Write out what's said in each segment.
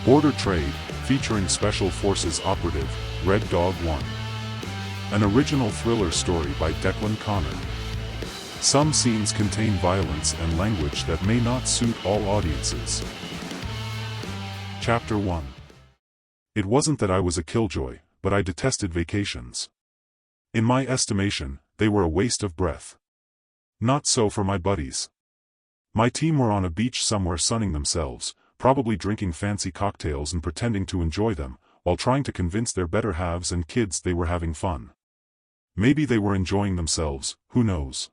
Border Trade, featuring Special Forces operative, Red Dog 1. An original thriller story by Declan Conner. Some scenes contain violence and language that may not suit all audiences. Chapter 1. It wasn't that I was a killjoy, but I detested vacations. In my estimation, they were a waste of breath. Not so for my buddies. My team were on a beach somewhere sunning themselves, probably drinking fancy cocktails and pretending to enjoy them, while trying to convince their better halves and kids they were having fun. Maybe they were enjoying themselves, who knows?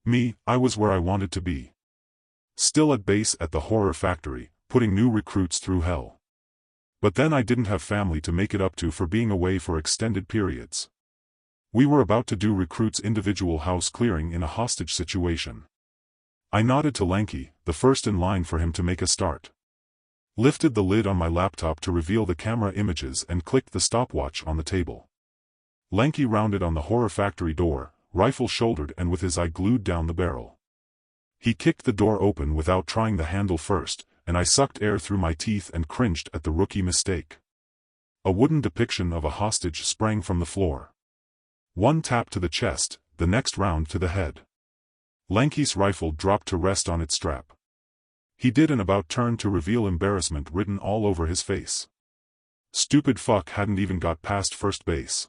Me, I was where I wanted to be. Still at base at the horror factory, putting new recruits through hell. But then I didn't have family to make it up to for being away for extended periods. We were about to do recruits' individual house clearing in a hostage situation. I nodded to Lanky, the first in line for him to make a start. Lifted the lid on my laptop to reveal the camera images and clicked the stopwatch on the table. Lanky rounded on the horror factory door, rifle shouldered and with his eye glued down the barrel. He kicked the door open without trying the handle first, and I sucked air through my teeth and cringed at the rookie mistake. A wooden depiction of a hostage sprang from the floor. One tap to the chest, the next round to the head. Lanky's rifle dropped to rest on its strap. He did an about turn to reveal embarrassment written all over his face. Stupid fuck hadn't even got past first base.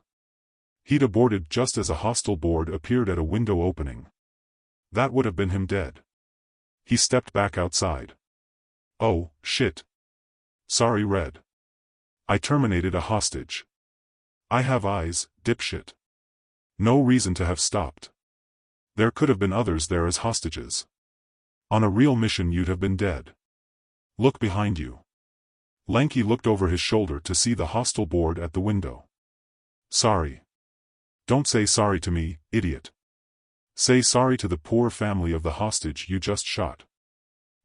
He'd aborted just as a hostile board appeared at a window opening. That would have been him dead. He stepped back outside. Oh, shit. Sorry, Red. I terminated a hostage. I have eyes, dipshit. No reason to have stopped. There could have been others there as hostages. On a real mission you'd have been dead. Look behind you. Lanky looked over his shoulder to see the hostile board at the window. Sorry. Don't say sorry to me, idiot. Say sorry to the poor family of the hostage you just shot.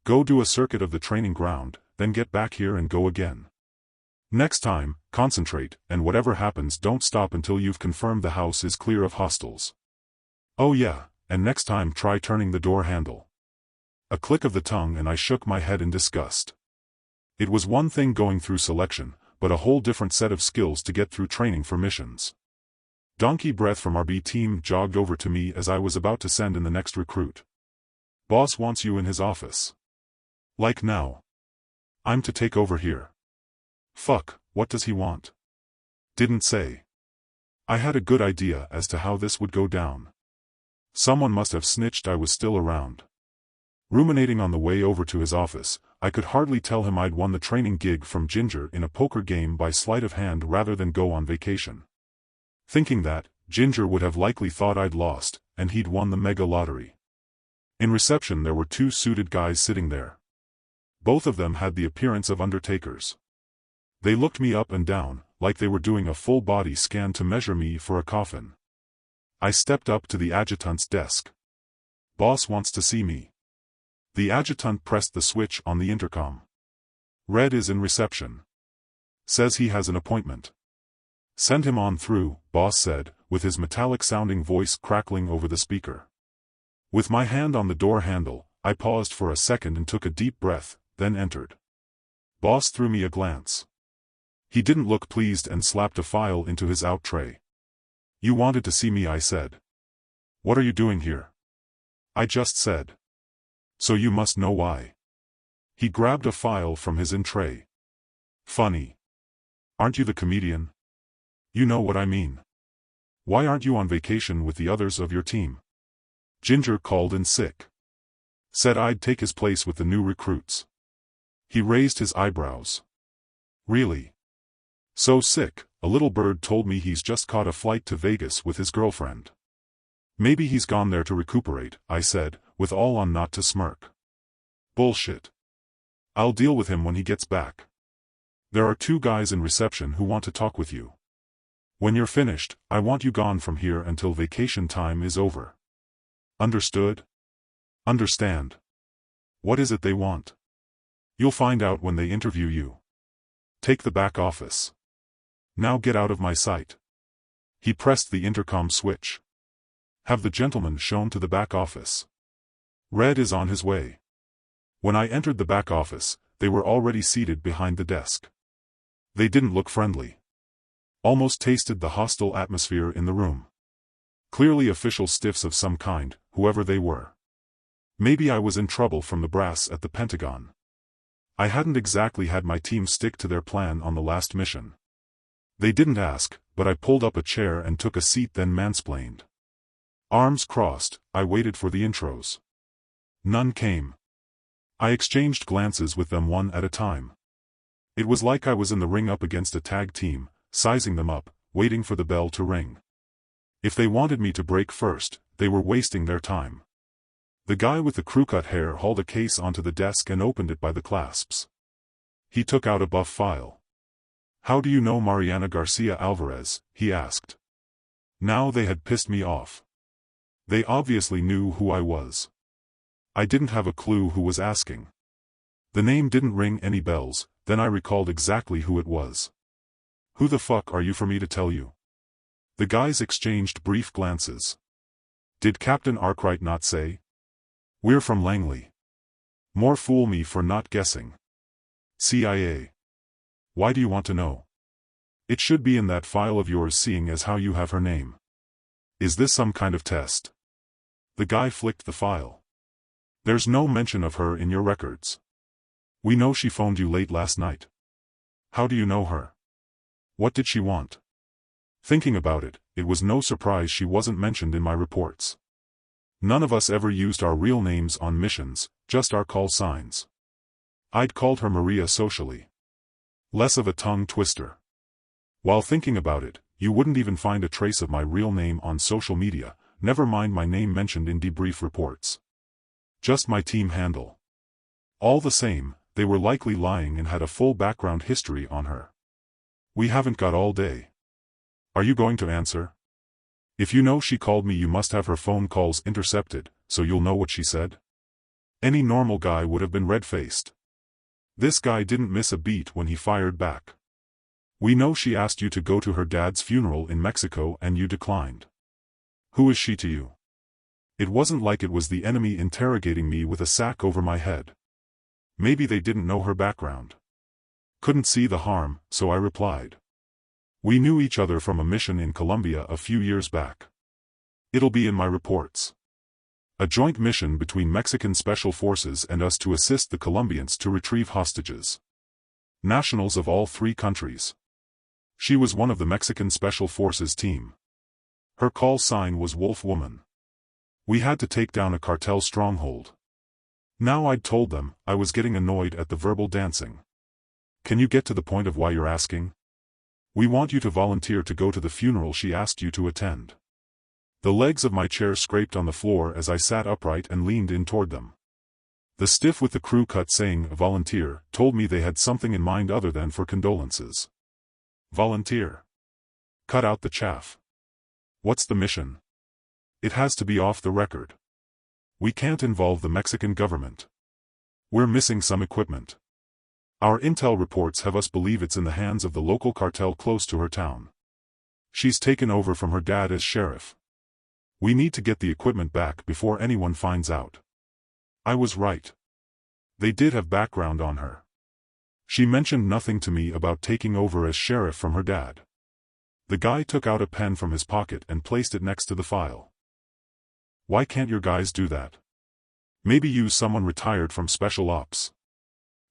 Go do a circuit of the training ground, then get back here and go again. Next time, concentrate, and whatever happens don't stop until you've confirmed the house is clear of hostiles. Oh yeah, and next time try turning the door handle. A click of the tongue and I shook my head in disgust. It was one thing going through selection, but a whole different set of skills to get through training for missions. Donkey breath from our B team jogged over to me as I was about to send in the next recruit. Boss wants you in his office. Like now. I'm to take over here. Fuck, what does he want? Didn't say. I had a good idea as to how this would go down. Someone must have snitched I was still around. Ruminating on the way over to his office, I could hardly tell him I'd won the training gig from Ginger in a poker game by sleight of hand rather than go on vacation. Thinking that, Ginger would have likely thought I'd lost, and he'd won the mega lottery. In reception there were two suited guys sitting there. Both of them had the appearance of undertakers. They looked me up and down, like they were doing a full-body scan to measure me for a coffin. I stepped up to the adjutant's desk. Boss wants to see me. The adjutant pressed the switch on the intercom. Red is in reception. Says he has an appointment. Send him on through, boss said, with his metallic-sounding voice crackling over the speaker. With my hand on the door handle, I paused for a second and took a deep breath, then entered. Boss threw me a glance. He didn't look pleased and slapped a file into his out tray. You wanted to see me, I said. What are you doing here? I just said. So you must know why. He grabbed a file from his in tray. Funny. Aren't you the comedian? You know what I mean. Why aren't you on vacation with the others of your team? Ginger called in sick. Said I'd take his place with the new recruits. He raised his eyebrows. Really? So sick, a little bird told me he's just caught a flight to Vegas with his girlfriend. Maybe he's gone there to recuperate, I said, with all on not to smirk. Bullshit. I'll deal with him when he gets back. There are two guys in reception who want to talk with you. When you're finished, I want you gone from here until vacation time is over. Understood? Understand. What is it they want? You'll find out when they interview you. Take the back office. Now get out of my sight. He pressed the intercom switch. Have the gentleman shown to the back office. Red is on his way. When I entered the back office, they were already seated behind the desk. They didn't look friendly. Almost tasted the hostile atmosphere in the room. Clearly official stiffs of some kind, whoever they were. Maybe I was in trouble from the brass at the Pentagon. I hadn't exactly had my team stick to their plan on the last mission. They didn't ask, but I pulled up a chair and took a seat, then mansplained. Arms crossed, I waited for the intros. None came. I exchanged glances with them one at a time. It was like I was in the ring up against a tag team, sizing them up, waiting for the bell to ring. If they wanted me to break first, they were wasting their time. The guy with the crew-cut hair hauled a case onto the desk and opened it by the clasps. He took out a buff file. "How do you know Mariana Garcia Alvarez?" he asked. Now they had pissed me off. They obviously knew who I was. I didn't have a clue who was asking. The name didn't ring any bells, then I recalled exactly who it was. "Who the fuck are you for me to tell you?" The guys exchanged brief glances. "Did Captain Arkwright not say?" "We're from Langley." More fool me for not guessing. CIA. Why do you want to know? It should be in that file of yours, seeing as how you have her name. Is this some kind of test? The guy flicked the file. There's no mention of her in your records. We know she phoned you late last night. How do you know her? What did she want? Thinking about it, it was no surprise she wasn't mentioned in my reports. None of us ever used our real names on missions, just our call signs. I'd called her Maria socially. Less of a tongue twister. While thinking about it, you wouldn't even find a trace of my real name on social media, never mind my name mentioned in debrief reports. Just my team handle. All the same, they were likely lying and had a full background history on her. We haven't got all day. Are you going to answer? If you know she called me, you must have her phone calls intercepted, so you'll know what she said. Any normal guy would have been red-faced. This guy didn't miss a beat when he fired back. We know she asked you to go to her dad's funeral in Mexico and you declined. Who is she to you? It wasn't like it was the enemy interrogating me with a sack over my head. Maybe they didn't know her background. Couldn't see the harm, so I replied. We knew each other from a mission in Colombia a few years back. It'll be in my reports. A joint mission between Mexican Special Forces and us to assist the Colombians to retrieve hostages. Nationals of all three countries. She was one of the Mexican Special Forces team. Her call sign was Wolf Woman. We had to take down a cartel stronghold. Now I'd told them, I was getting annoyed at the verbal dancing. Can you get to the point of why you're asking? We want you to volunteer to go to the funeral she asked you to attend. The legs of my chair scraped on the floor as I sat upright and leaned in toward them. The stiff with the crew cut saying volunteer told me they had something in mind other than for condolences. Volunteer. Cut out the chaff. What's the mission? It has to be off the record. We can't involve the Mexican government. We're missing some equipment. Our intel reports have us believe it's in the hands of the local cartel close to her town. She's taken over from her dad as sheriff. We need to get the equipment back before anyone finds out. I was right. They did have background on her. She mentioned nothing to me about taking over as sheriff from her dad. The guy took out a pen from his pocket and placed it next to the file. Why can't your guys do that? Maybe use someone retired from special ops.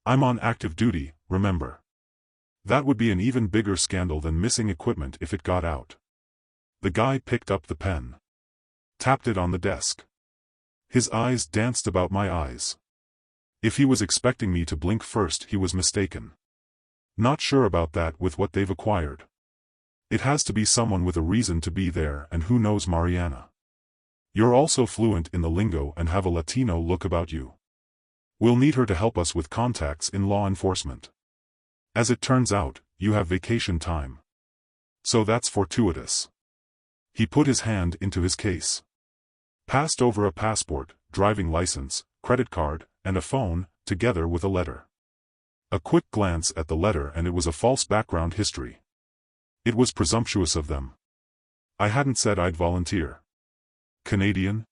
I'm on active duty, remember. That would be an even bigger scandal than missing equipment if it got out. The guy picked up the pen. Tapped it on the desk. His eyes danced about my eyes. If he was expecting me to blink first, he was mistaken. Not sure about that with what they've acquired. It has to be someone with a reason to be there, and who knows Mariana. You're also fluent in the lingo and have a Latino look about you. We'll need her to help us with contacts in law enforcement. As it turns out, you have vacation time. So that's fortuitous. He put his hand into his case. Passed over a passport, driving license, credit card, and a phone, together with a letter. A quick glance at the letter and it was a false background history. It was presumptuous of them. I hadn't said I'd volunteer. Canadian?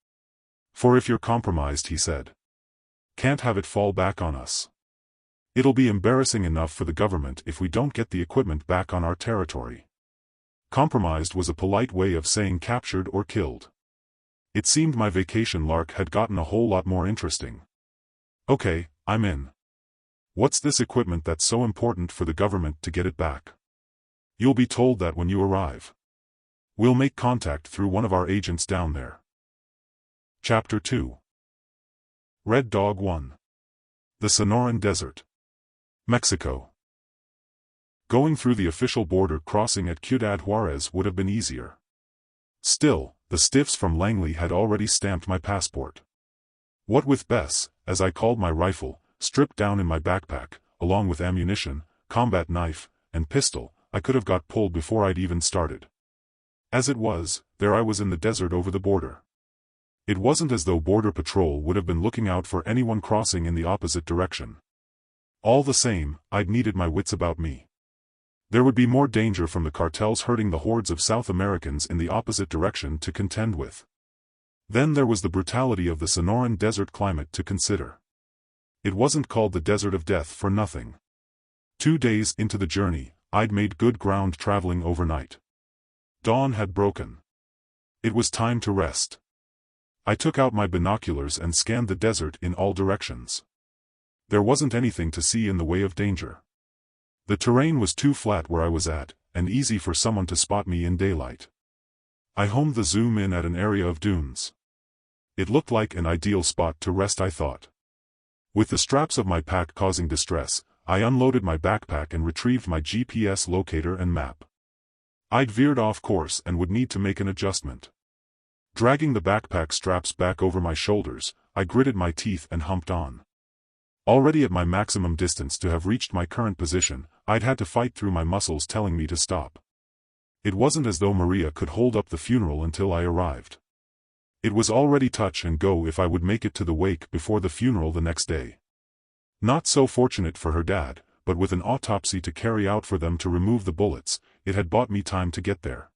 For if you're compromised, he said. Can't have it fall back on us. It'll be embarrassing enough for the government if we don't get the equipment back on our territory. Compromised was a polite way of saying captured or killed. It seemed my vacation lark had gotten a whole lot more interesting. Okay, I'm in. What's this equipment that's so important for the government to get it back? You'll be told that when you arrive. We'll make contact through one of our agents down there. Chapter 2. Red Dog 1. The Sonoran Desert. Mexico. Going through the official border crossing at Ciudad Juarez would have been easier. Still, the stiffs from Langley had already stamped my passport. What with Bess, as I called my rifle, stripped down in my backpack, along with ammunition, combat knife, and pistol, I could have got pulled before I'd even started. As it was, there I was in the desert over the border. It wasn't as though Border Patrol would have been looking out for anyone crossing in the opposite direction. All the same, I'd needed my wits about me. There would be more danger from the cartels herding the hordes of South Americans in the opposite direction to contend with. Then there was the brutality of the Sonoran Desert climate to consider. It wasn't called the Desert of Death for nothing. 2 days into the journey, I'd made good ground traveling overnight. Dawn had broken. It was time to rest. I took out my binoculars and scanned the desert in all directions. There wasn't anything to see in the way of danger. The terrain was too flat where I was at, and easy for someone to spot me in daylight. I homed the zoom in at an area of dunes. It looked like an ideal spot to rest, I thought. With the straps of my pack causing distress, I unloaded my backpack and retrieved my GPS locator and map. I'd veered off course and would need to make an adjustment. Dragging the backpack straps back over my shoulders, I gritted my teeth and humped on. Already at my maximum distance to have reached my current position, I'd had to fight through my muscles telling me to stop. It wasn't as though Maria could hold up the funeral until I arrived. It was already touch and go if I would make it to the wake before the funeral the next day. Not so fortunate for her dad, but with an autopsy to carry out for them to remove the bullets, it had bought me time to get there.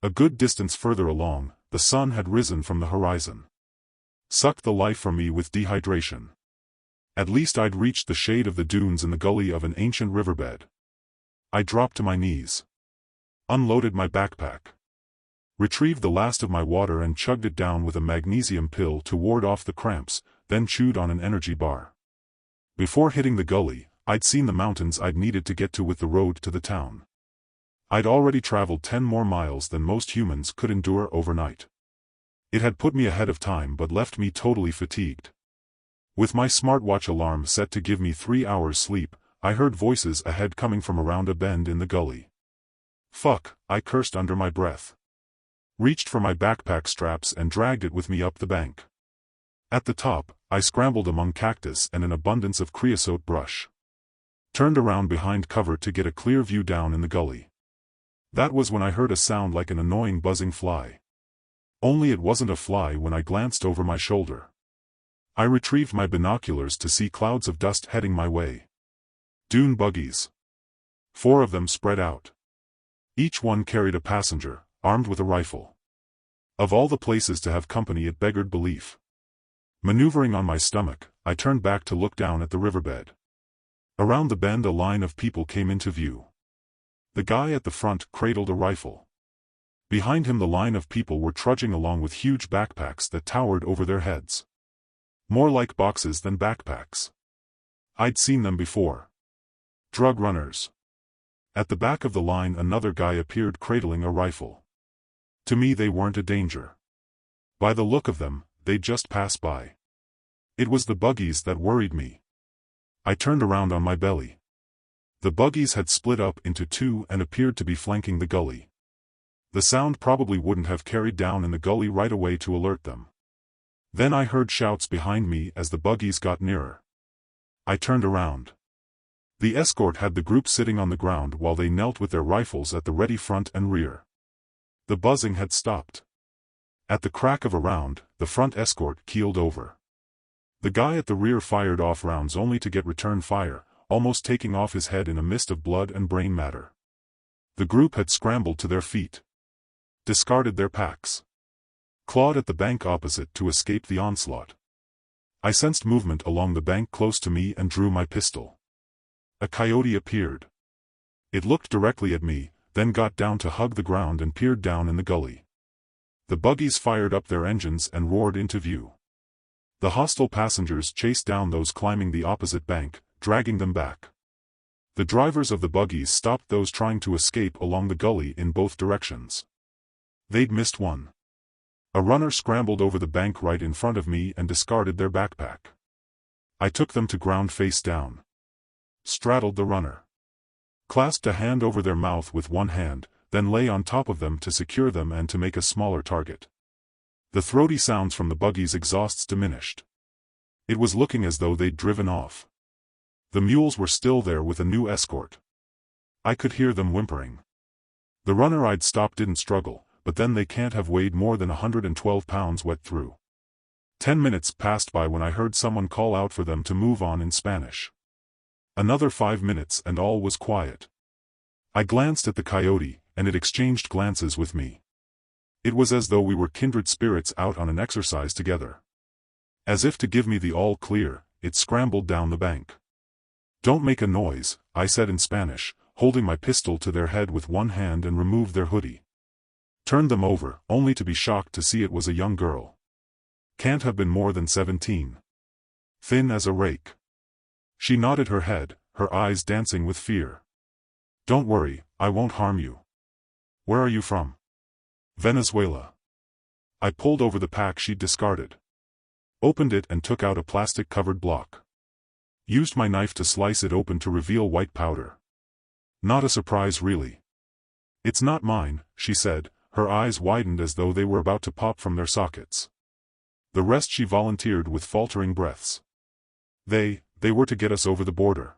A good distance further along, the sun had risen from the horizon. Sucked the life from me with dehydration. At least I'd reached the shade of the dunes in the gully of an ancient riverbed. I dropped to my knees. Unloaded my backpack. Retrieved the last of my water and chugged it down with a magnesium pill to ward off the cramps, then chewed on an energy bar. Before hitting the gully, I'd seen the mountains I'd needed to get to with the road to the town. I'd already traveled 10 more miles than most humans could endure overnight. It had put me ahead of time but left me totally fatigued. With my smartwatch alarm set to give me 3 hours sleep, I heard voices ahead coming from around a bend in the gully. Fuck, I cursed under my breath. Reached for my backpack straps and dragged it with me up the bank. At the top, I scrambled among cactus and an abundance of creosote brush. Turned around behind cover to get a clear view down in the gully. That was when I heard a sound like an annoying buzzing fly. Only it wasn't a fly when I glanced over my shoulder. I retrieved my binoculars to see clouds of dust heading my way. Dune buggies. 4 of them spread out. Each one carried a passenger, armed with a rifle. Of all the places to have company, it beggared belief. Maneuvering on my stomach, I turned back to look down at the riverbed. Around the bend a line of people came into view. The guy at the front cradled a rifle. Behind him the line of people were trudging along with huge backpacks that towered over their heads. More like boxes than backpacks. I'd seen them before. Drug runners. At the back of the line another guy appeared cradling a rifle. To me they weren't a danger. By the look of them, they'd just pass by. It was the buggies that worried me. I turned around on my belly. The buggies had split up into 2 and appeared to be flanking the gully. The sound probably wouldn't have carried down in the gully right away to alert them. Then I heard shouts behind me as the buggies got nearer. I turned around. The escort had the group sitting on the ground while they knelt with their rifles at the ready front and rear. The buzzing had stopped. At the crack of a round, the front escort keeled over. The guy at the rear fired off rounds only to get return fire, almost taking off his head in a mist of blood and brain matter. The group had scrambled to their feet. Discarded their packs. Clawed at the bank opposite to escape the onslaught. I sensed movement along the bank close to me and drew my pistol. A coyote appeared. It looked directly at me, then got down to hug the ground and peered down in the gully. The buggies fired up their engines and roared into view. The hostile passengers chased down those climbing the opposite bank, dragging them back. The drivers of the buggies stopped those trying to escape along the gully in both directions. They'd missed one. A runner scrambled over the bank right in front of me and discarded their backpack. I took them to ground face down. Straddled the runner. Clasped a hand over their mouth with one hand, then lay on top of them to secure them and to make a smaller target. The throaty sounds from the buggy's exhausts diminished. It was looking as though they'd driven off. The mules were still there with a new escort. I could hear them whimpering. The runner I'd stopped didn't struggle, but then they can't have weighed more than 112 pounds wet through. 10 minutes passed by when I heard someone call out for them to move on in Spanish. Another 5 minutes and all was quiet. I glanced at the coyote, and it exchanged glances with me. It was as though we were kindred spirits out on an exercise together. As if to give me the all clear, it scrambled down the bank. "Don't make a noise," I said in Spanish, holding my pistol to their head with one hand and removed their hoodie. Turned them over, only to be shocked to see it was a young girl. Can't have been more than 17. Thin as a rake. She nodded her head, her eyes dancing with fear. "Don't worry, I won't harm you. Where are you from?" "Venezuela." I pulled over the pack she'd discarded. Opened it and took out a plastic-covered block. Used my knife to slice it open to reveal white powder. Not a surprise really. "It's not mine," she said, her eyes widened as though they were about to pop from their sockets. The rest she volunteered with faltering breaths. They were to get us over the border.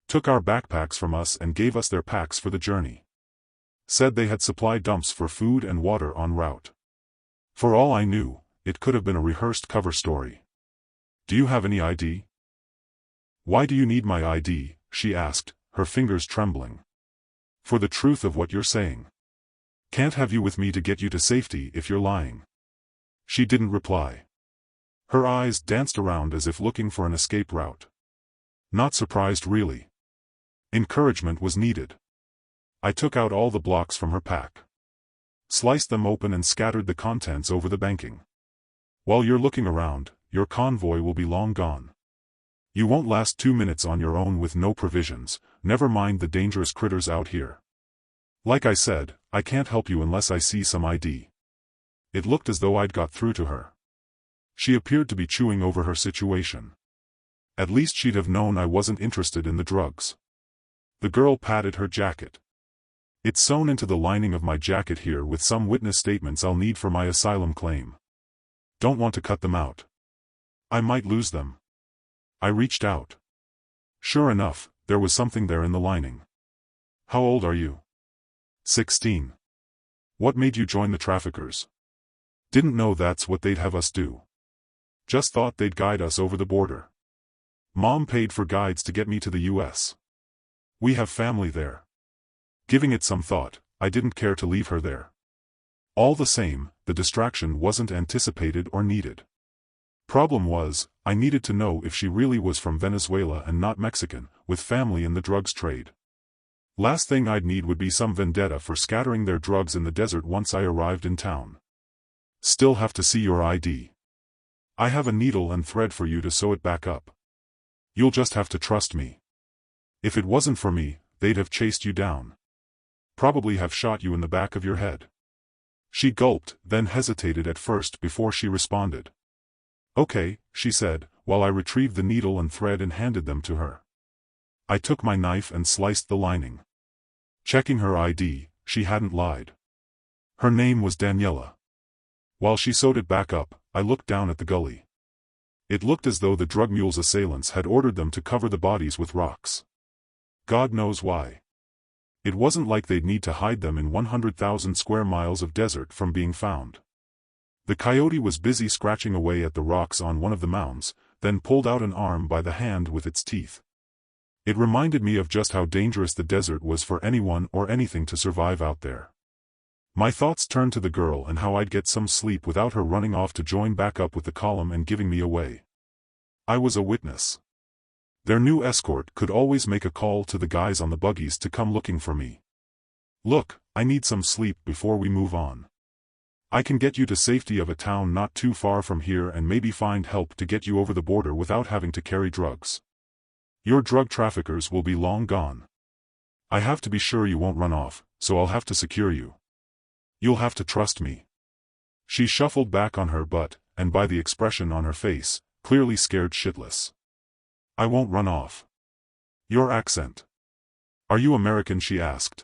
Took our backpacks from us and gave us their packs for the journey. Said they had supply dumps for food and water en route. For all I knew, it could have been a rehearsed cover story. "Do you have any ID?" "Why do you need my ID?" she asked, her fingers trembling. "For the truth of what you're saying. Can't have you with me to get you to safety if you're lying." She didn't reply. Her eyes danced around as if looking for an escape route. Not surprised really. Encouragement was needed. I took out all the blocks from her pack. Sliced them open and scattered the contents over the banking. "While you're looking around, your convoy will be long gone. You won't last 2 minutes on your own with no provisions, never mind the dangerous critters out here. Like I said, I can't help you unless I see some ID." It looked as though I'd got through to her. She appeared to be chewing over her situation. At least she'd have known I wasn't interested in the drugs. The girl patted her jacket. "It's sewn into the lining of my jacket here with some witness statements I'll need for my asylum claim. Don't want to cut them out. I might lose them." I reached out. Sure enough, there was something there in the lining. "How old are you?" 16. "What made you join the traffickers?" "Didn't know that's what they'd have us do. Just thought they'd guide us over the border. Mom paid for guides to get me to the US. We have family there." Giving it some thought, I didn't care to leave her there. All the same, the distraction wasn't anticipated or needed. Problem was, I needed to know if she really was from Venezuela and not Mexican, with family in the drugs trade. Last thing I'd need would be some vendetta for scattering their drugs in the desert once I arrived in town. "Still have to see your ID. I have a needle and thread for you to sew it back up. You'll just have to trust me. If it wasn't for me, they'd have chased you down. Probably have shot you in the back of your head." She gulped, then hesitated at first before she responded. "Okay," she said, while I retrieved the needle and thread and handed them to her. I took my knife and sliced the lining. Checking her ID, she hadn't lied. Her name was Daniela. While she sewed it back up, I looked down at the gully. It looked as though the drug mule's assailants had ordered them to cover the bodies with rocks. God knows why. It wasn't like they'd need to hide them in 100,000 square miles of desert from being found. The coyote was busy scratching away at the rocks on one of the mounds, then pulled out an arm by the hand with its teeth. It reminded me of just how dangerous the desert was for anyone or anything to survive out there. My thoughts turned to the girl and how I'd get some sleep without her running off to join back up with the column and giving me away. I was a witness. Their new escort could always make a call to the guys on the buggies to come looking for me. Look, I need some sleep before we move on. I can get you to safety of a town not too far from here and maybe find help to get you over the border without having to carry drugs. Your drug traffickers will be long gone. I have to be sure you won't run off, so I'll have to secure you. You'll have to trust me. She shuffled back on her butt, and by the expression on her face, clearly scared shitless. I won't run off. Your accent. Are you American? She asked.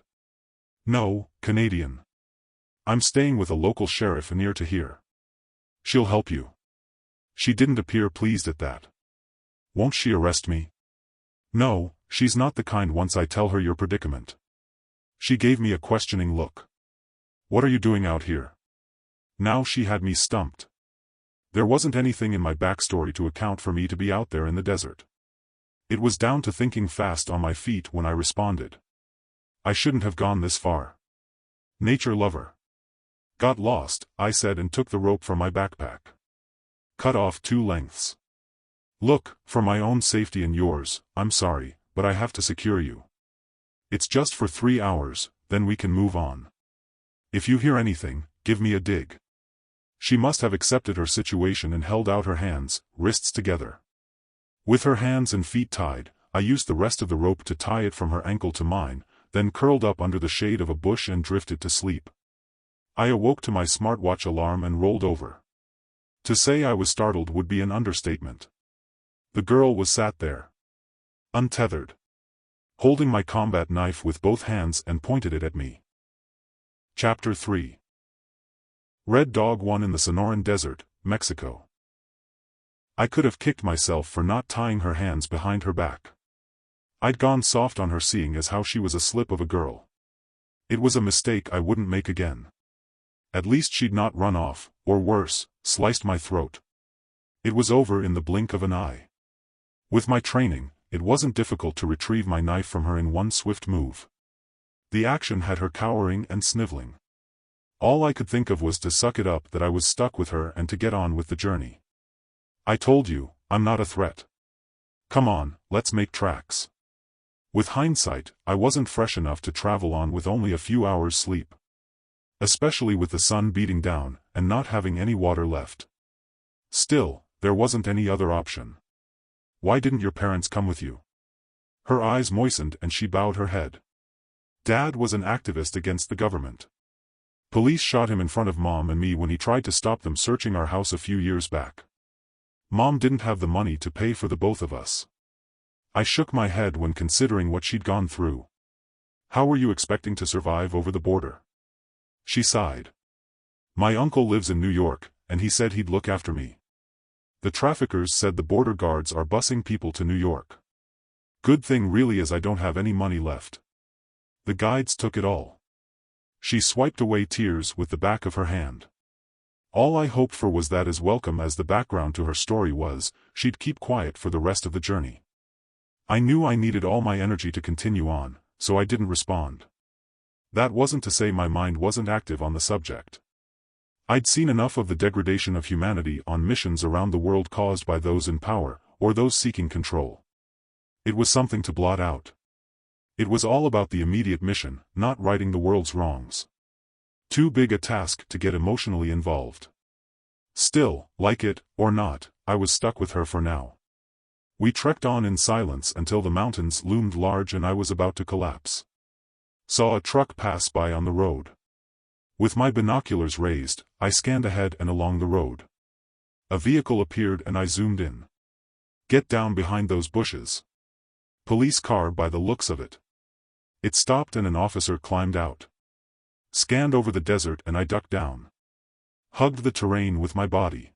No, Canadian. I'm staying with a local sheriff near to here. She'll help you. She didn't appear pleased at that. Won't she arrest me? No, she's not the kind once I tell her your predicament. She gave me a questioning look. What are you doing out here? Now she had me stumped. There wasn't anything in my backstory to account for me to be out there in the desert. It was down to thinking fast on my feet when I responded. I shouldn't have gone this far. Nature lover. Got lost, I said and took the rope from my backpack. Cut off 2 lengths. Look, for my own safety and yours, I'm sorry, but I have to secure you. It's just for 3 hours, then we can move on. If you hear anything, give me a dig. She must have accepted her situation and held out her hands, wrists together. With her hands and feet tied, I used the rest of the rope to tie it from her ankle to mine, then curled up under the shade of a bush and drifted to sleep. I awoke to my smartwatch alarm and rolled over. To say I was startled would be an understatement. The girl was sat there, untethered, holding my combat knife with both hands and pointed it at me. Chapter 3. Red Dog 1 in the Sonoran Desert, Mexico. I could have kicked myself for not tying her hands behind her back. I'd gone soft on her seeing as how she was a slip of a girl. It was a mistake I wouldn't make again. At least she'd not run off, or worse, sliced my throat. It was over in the blink of an eye. With my training, it wasn't difficult to retrieve my knife from her in one swift move. The action had her cowering and sniveling. All I could think of was to suck it up that I was stuck with her and to get on with the journey. I told you, I'm not a threat. Come on, let's make tracks. With hindsight, I wasn't fresh enough to travel on with only a few hours sleep. Especially with the sun beating down, and not having any water left. Still, there wasn't any other option. Why didn't your parents come with you? Her eyes moistened and she bowed her head. Dad was an activist against the government. Police shot him in front of Mom and me when he tried to stop them searching our house a few years back. Mom didn't have the money to pay for the both of us. I shook my head when considering what she'd gone through. How were you expecting to survive over the border? She sighed. My uncle lives in New York, and he said he'd look after me. The traffickers said the border guards are busing people to New York. Good thing really is I don't have any money left. The guides took it all. She swiped away tears with the back of her hand. All I hoped for was that, as welcome as the background to her story was, she'd keep quiet for the rest of the journey. I knew I needed all my energy to continue on, so I didn't respond. That wasn't to say my mind wasn't active on the subject. I'd seen enough of the degradation of humanity on missions around the world caused by those in power, or those seeking control. It was something to blot out. It was all about the immediate mission, not righting the world's wrongs. Too big a task to get emotionally involved. Still, like it, or not, I was stuck with her for now. We trekked on in silence until the mountains loomed large and I was about to collapse. Saw a truck pass by on the road. With my binoculars raised, I scanned ahead and along the road. A vehicle appeared and I zoomed in. Get down behind those bushes. Police car by the looks of it. It stopped and an officer climbed out. Scanned over the desert and I ducked down. Hugged the terrain with my body.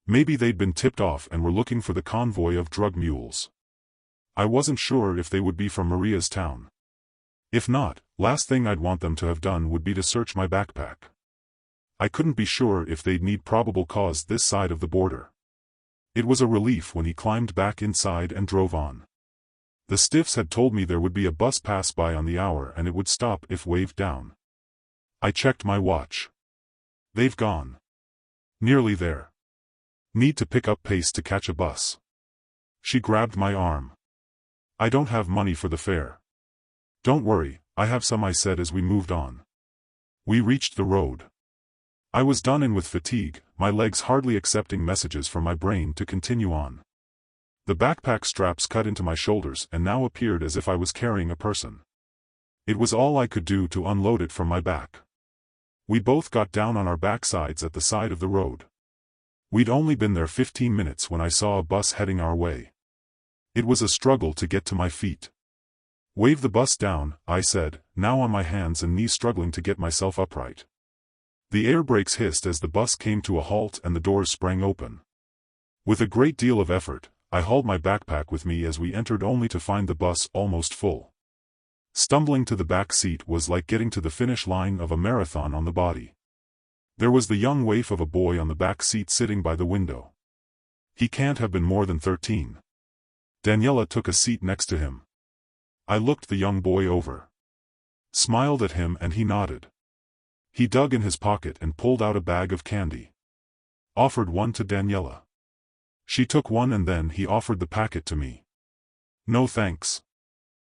Maybe they'd been tipped off and were looking for the convoy of drug mules. I wasn't sure if they would be from Maria's town. If not, last thing I'd want them to have done would be to search my backpack. I couldn't be sure if they'd need probable cause this side of the border. It was a relief when he climbed back inside and drove on. The stiffs had told me there would be a bus pass by on the hour and it would stop if waved down. I checked my watch. They've gone. Nearly there. Need to pick up pace to catch a bus. She grabbed my arm. I don't have money for the fare. Don't worry, I have some, I said as we moved on. We reached the road. I was done in with fatigue, my legs hardly accepting messages from my brain to continue on. The backpack straps cut into my shoulders and now appeared as if I was carrying a person. It was all I could do to unload it from my back. We both got down on our backsides at the side of the road. We'd only been there 15 minutes when I saw a bus heading our way. It was a struggle to get to my feet. Wave the bus down, I said, now on my hands and knees struggling to get myself upright. The air brakes hissed as the bus came to a halt and the doors sprang open. With a great deal of effort, I hauled my backpack with me as we entered only to find the bus almost full. Stumbling to the back seat was like getting to the finish line of a marathon on the body. There was the young waif of a boy on the back seat sitting by the window. He can't have been more than 13. Daniela took a seat next to him. I looked the young boy over. Smiled at him and he nodded. He dug in his pocket and pulled out a bag of candy. Offered one to Daniela. She took one and then he offered the packet to me. No thanks.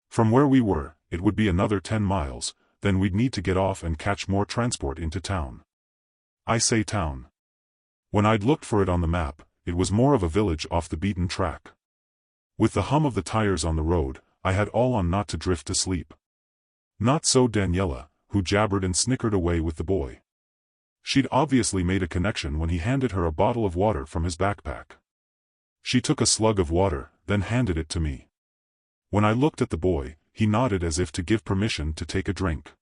From where we were, it would be another 10 miles, then we'd need to get off and catch more transport into town. I say town. When I'd looked for it on the map, it was more of a village off the beaten track. With the hum of the tires on the road, I had all on not to drift to sleep. Not so Daniela, who jabbered and snickered away with the boy. She'd obviously made a connection when he handed her a bottle of water from his backpack. She took a slug of water, then handed it to me. When I looked at the boy, he nodded as if to give permission to take a drink.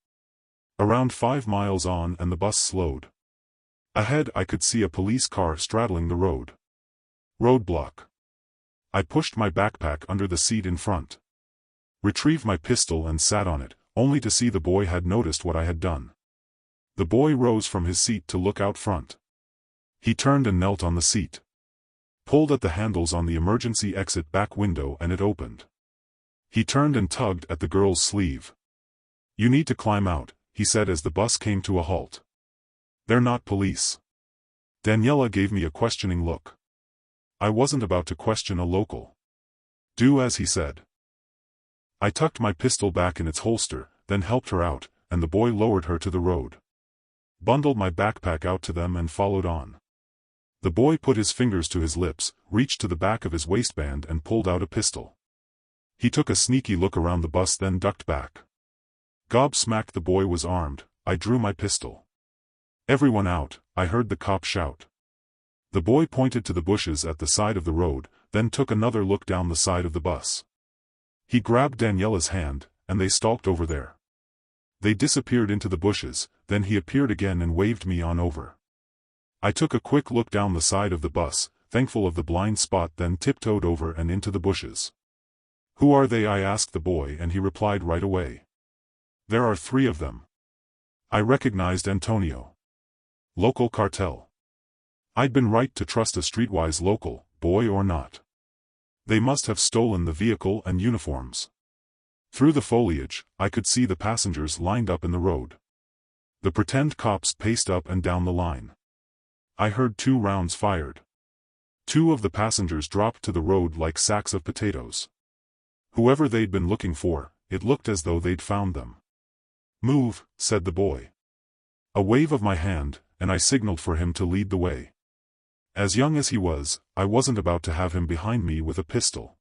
Around 5 miles on and the bus slowed. Ahead I could see a police car straddling the road. Roadblock. I pushed my backpack under the seat in front. Retrieved my pistol and sat on it, only to see the boy had noticed what I had done. The boy rose from his seat to look out front. He turned and knelt on the seat. Pulled at the handles on the emergency exit back window and it opened. He turned and tugged at the girl's sleeve. You need to climb out, he said as the bus came to a halt. They're not police. Daniela gave me a questioning look. I wasn't about to question a local. Do as he said. I tucked my pistol back in its holster, then helped her out, and the boy lowered her to the road. Bundled my backpack out to them and followed on. The boy put his fingers to his lips, reached to the back of his waistband and pulled out a pistol. He took a sneaky look around the bus then ducked back. Gobsmacked the boy was armed, I drew my pistol. Everyone out, I heard the cop shout. The boy pointed to the bushes at the side of the road, then took another look down the side of the bus. He grabbed Daniela's hand, and they stalked over there. They disappeared into the bushes, then he appeared again and waved me on over. I took a quick look down the side of the bus, thankful of the blind spot, then tiptoed over and into the bushes. Who are they? I asked the boy and he replied right away. There are 3 of them. I recognized Antonio. Local cartel. I'd been right to trust a streetwise local, boy or not. They must have stolen the vehicle and uniforms. Through the foliage, I could see the passengers lined up in the road. The pretend cops paced up and down the line. I heard 2 rounds fired. 2 of the passengers dropped to the road like sacks of potatoes. Whoever they'd been looking for, it looked as though they'd found them. Move, said the boy. A wave of my hand, and I signaled for him to lead the way. As young as he was, I wasn't about to have him behind me with a pistol.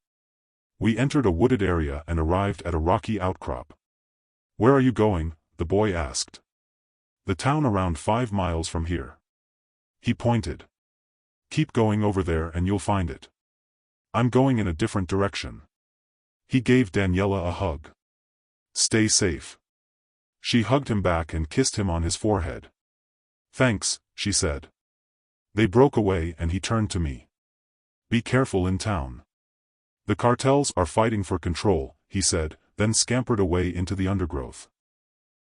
We entered a wooded area and arrived at a rocky outcrop. Where are you going? The boy asked. The town around 5 miles from here. He pointed. Keep going over there and you'll find it. I'm going in a different direction. He gave Daniela a hug. Stay safe. She hugged him back and kissed him on his forehead. Thanks, she said. They broke away and he turned to me. Be careful in town. The cartels are fighting for control, he said, then scampered away into the undergrowth.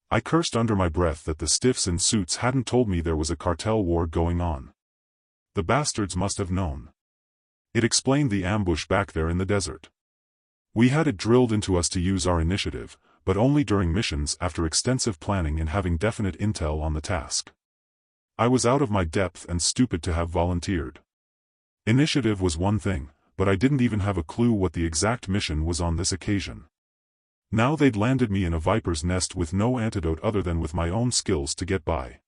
I cursed under my breath that the stiffs in suits hadn't told me there was a cartel war going on. The bastards must have known. It explained the ambush back there in the desert. We had it drilled into us to use our initiative, but only during missions after extensive planning and having definite intel on the task. I was out of my depth and stupid to have volunteered. Initiative was one thing, but I didn't even have a clue what the exact mission was on this occasion. Now they'd landed me in a viper's nest with no antidote other than with my own skills to get by.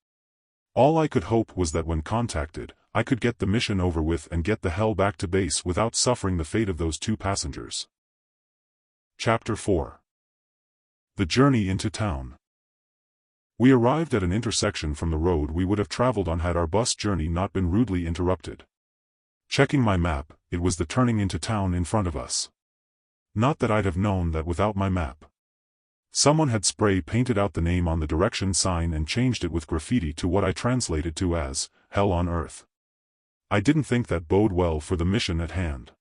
All I could hope was that when contacted, I could get the mission over with and get the hell back to base without suffering the fate of those 2 passengers. Chapter 4. The Journey into Town. We arrived at an intersection from the road we would have traveled on had our bus journey not been rudely interrupted. Checking my map, it was the turning into town in front of us. Not that I'd have known that without my map. Someone had spray painted out the name on the direction sign and changed it with graffiti to what I translated to as, Hell on Earth. I didn't think that bode well for the mission at hand.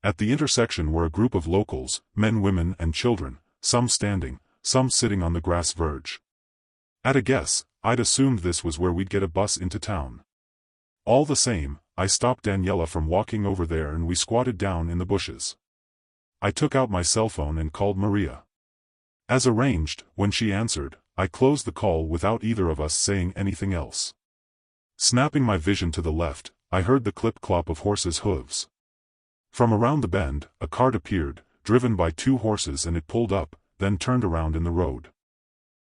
At the intersection were a group of locals, men, women, and children, some standing, some sitting on the grass verge. At a guess, I'd assumed this was where we'd get a bus into town. All the same, I stopped Daniela from walking over there and we squatted down in the bushes. I took out my cell phone and called Maria. As arranged, when she answered, I closed the call without either of us saying anything else. Snapping my vision to the left, I heard the clip-clop of horses' hooves. From around the bend, a cart appeared, driven by 2 horses, and it pulled up, then turned around in the road.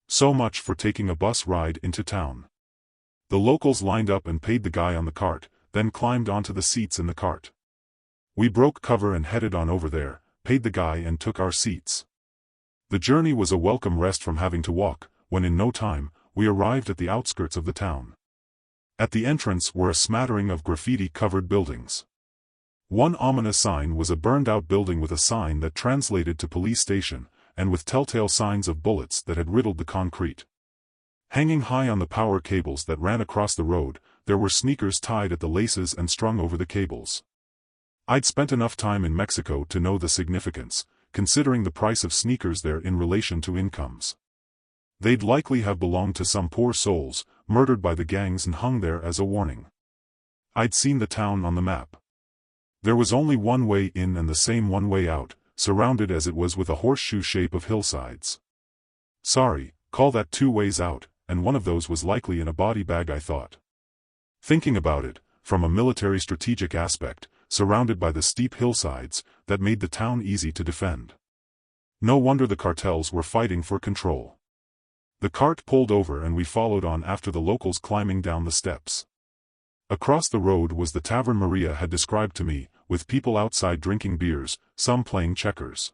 So much for taking a bus ride into town. The locals lined up and paid the guy on the cart, then climbed onto the seats in the cart. We broke cover and headed on over there, paid the guy and took our seats. The journey was a welcome rest from having to walk, when in no time, we arrived at the outskirts of the town. At the entrance were a smattering of graffiti-covered buildings. One ominous sign was a burned-out building with a sign that translated to police station, and with telltale signs of bullets that had riddled the concrete. Hanging high on the power cables that ran across the road, there were sneakers tied at the laces and strung over the cables. I'd spent enough time in Mexico to know the significance, considering the price of sneakers there in relation to incomes. They'd likely have belonged to some poor souls, murdered by the gangs and hung there as a warning. I'd seen the town on the map. There was only one way in and the same one way out, surrounded as it was with a horseshoe shape of hillsides. Sorry, call that 2 ways out, and one of those was likely in a body bag, I thought. Thinking about it, from a military strategic aspect, surrounded by the steep hillsides, that made the town easy to defend. No wonder the cartels were fighting for control. The cart pulled over and we followed on after the locals climbing down the steps. Across the road was the tavern Maria had described to me, with people outside drinking beers, some playing checkers.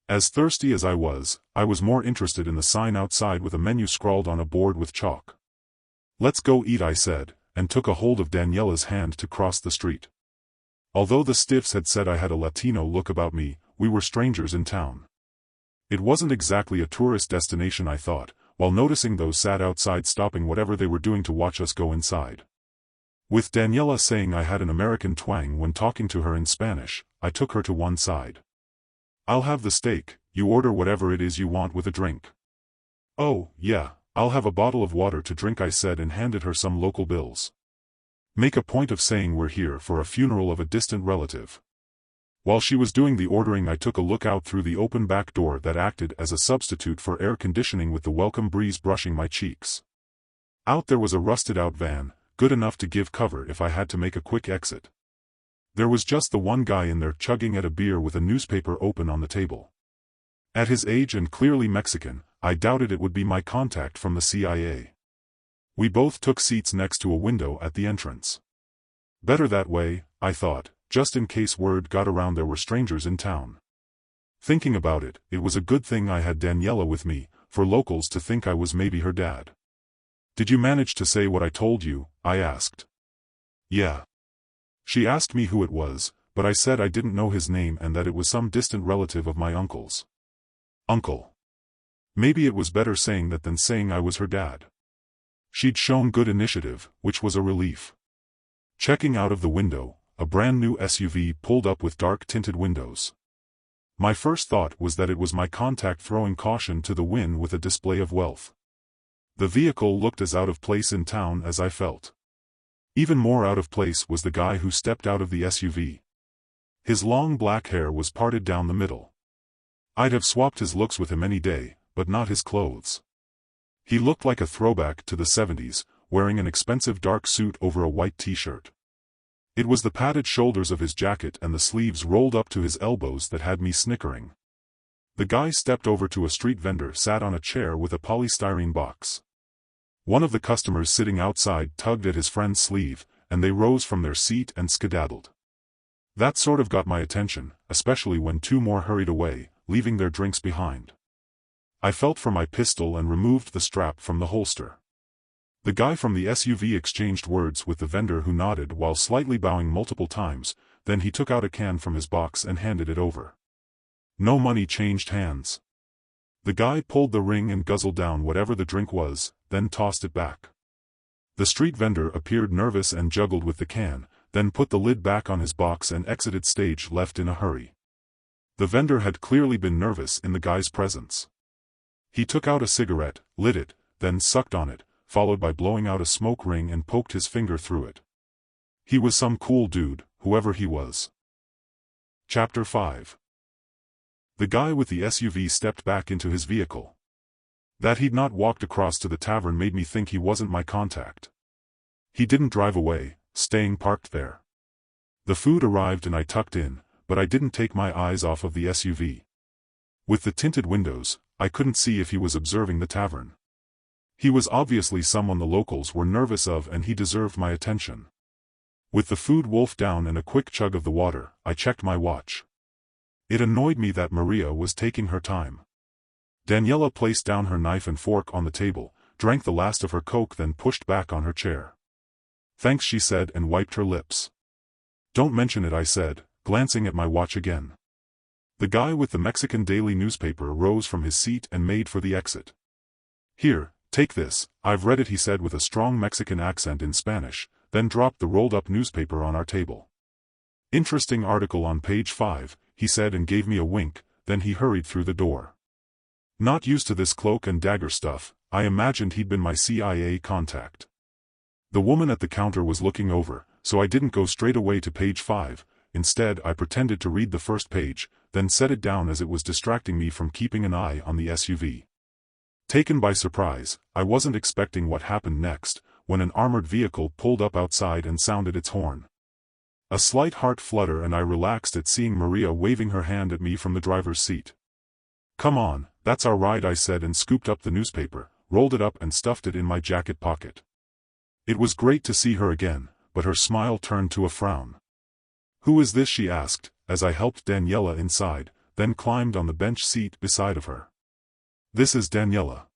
As thirsty as I was more interested in the sign outside with a menu scrawled on a board with chalk. Let's go eat, I said, and took a hold of Daniela's hand to cross the street. Although the stiffs had said I had a Latino look about me, we were strangers in town. It wasn't exactly a tourist destination, I thought, while noticing those sat outside stopping whatever they were doing to watch us go inside. With Daniela saying I had an American twang when talking to her in Spanish, I took her to one side. I'll have the steak, you order whatever it is you want with a drink. Oh, yeah, I'll have a bottle of water to drink, I said, and handed her some local bills. Make a point of saying we're here for a funeral of a distant relative. While she was doing the ordering, I took a look out through the open back door that acted as a substitute for air conditioning with the welcome breeze brushing my cheeks. Out there was a rusted-out van, good enough to give cover if I had to make a quick exit. There was just the one guy in there chugging at a beer with a newspaper open on the table. At his age and clearly Mexican, I doubted it would be my contact from the CIA. We both took seats next to a window at the entrance. Better that way, I thought, just in case word got around there were strangers in town. Thinking about it, it was a good thing I had Daniela with me, for locals to think I was maybe her dad. Did you manage to say what I told you? I asked. Yeah. She asked me who it was, but I said I didn't know his name and that it was some distant relative of my uncle's. Uncle. Maybe it was better saying that than saying I was her dad. She'd shown good initiative, which was a relief. Checking out of the window, a brand new SUV pulled up with dark-tinted windows. My first thought was that it was my contact throwing caution to the wind with a display of wealth. The vehicle looked as out of place in town as I felt. Even more out of place was the guy who stepped out of the SUV. His long black hair was parted down the middle. I'd have swapped his looks with him any day, but not his clothes. He looked like a throwback to the 70s, wearing an expensive dark suit over a white t-shirt. It was the padded shoulders of his jacket and the sleeves rolled up to his elbows that had me snickering. The guy stepped over to a street vendor sat on a chair with a polystyrene box. One of the customers sitting outside tugged at his friend's sleeve, and they rose from their seat and skedaddled. That sort of got my attention, especially when two more hurried away, leaving their drinks behind. I felt for my pistol and removed the strap from the holster. The guy from the SUV exchanged words with the vendor who nodded while slightly bowing multiple times, then he took out a can from his box and handed it over. No money changed hands. The guy pulled the ring and guzzled down whatever the drink was, then tossed it back. The street vendor appeared nervous and juggled with the can, then put the lid back on his box and exited stage left in a hurry. The vendor had clearly been nervous in the guy's presence. He took out a cigarette, lit it, then sucked on it, followed by blowing out a smoke ring and poked his finger through it. He was some cool dude, whoever he was. Chapter 5. The guy with the SUV stepped back into his vehicle. That he'd not walked across to the tavern made me think he wasn't my contact. He didn't drive away, staying parked there. The food arrived and I tucked in, but I didn't take my eyes off of the SUV. With the tinted windows, I couldn't see if he was observing the tavern. He was obviously someone the locals were nervous of and he deserved my attention. With the food wolfed down and a quick chug of the water, I checked my watch. It annoyed me that Maria was taking her time. Daniela placed down her knife and fork on the table, drank the last of her Coke then pushed back on her chair. "Thanks," she said and wiped her lips. "Don't mention it," I said, glancing at my watch again. The guy with the Mexican daily newspaper rose from his seat and made for the exit. "Here, take this, I've read it," he said with a strong Mexican accent in Spanish, then dropped the rolled-up newspaper on our table. "Interesting article on page 5, he said and gave me a wink, then he hurried through the door. Not used to this cloak and dagger stuff, I imagined he'd been my CIA contact. The woman at the counter was looking over, so I didn't go straight away to page 5, instead I pretended to read the first page, then set it down as it was distracting me from keeping an eye on the SUV. Taken by surprise, I wasn't expecting what happened next, when an armored vehicle pulled up outside and sounded its horn. A slight heart flutter and I relaxed at seeing Maria waving her hand at me from the driver's seat. "Come on, that's our ride," I said and scooped up the newspaper, rolled it up and stuffed it in my jacket pocket. It was great to see her again, but her smile turned to a frown. "Who is this?" she asked, as I helped Daniela inside, then climbed on the bench seat beside of her. "This is Daniela.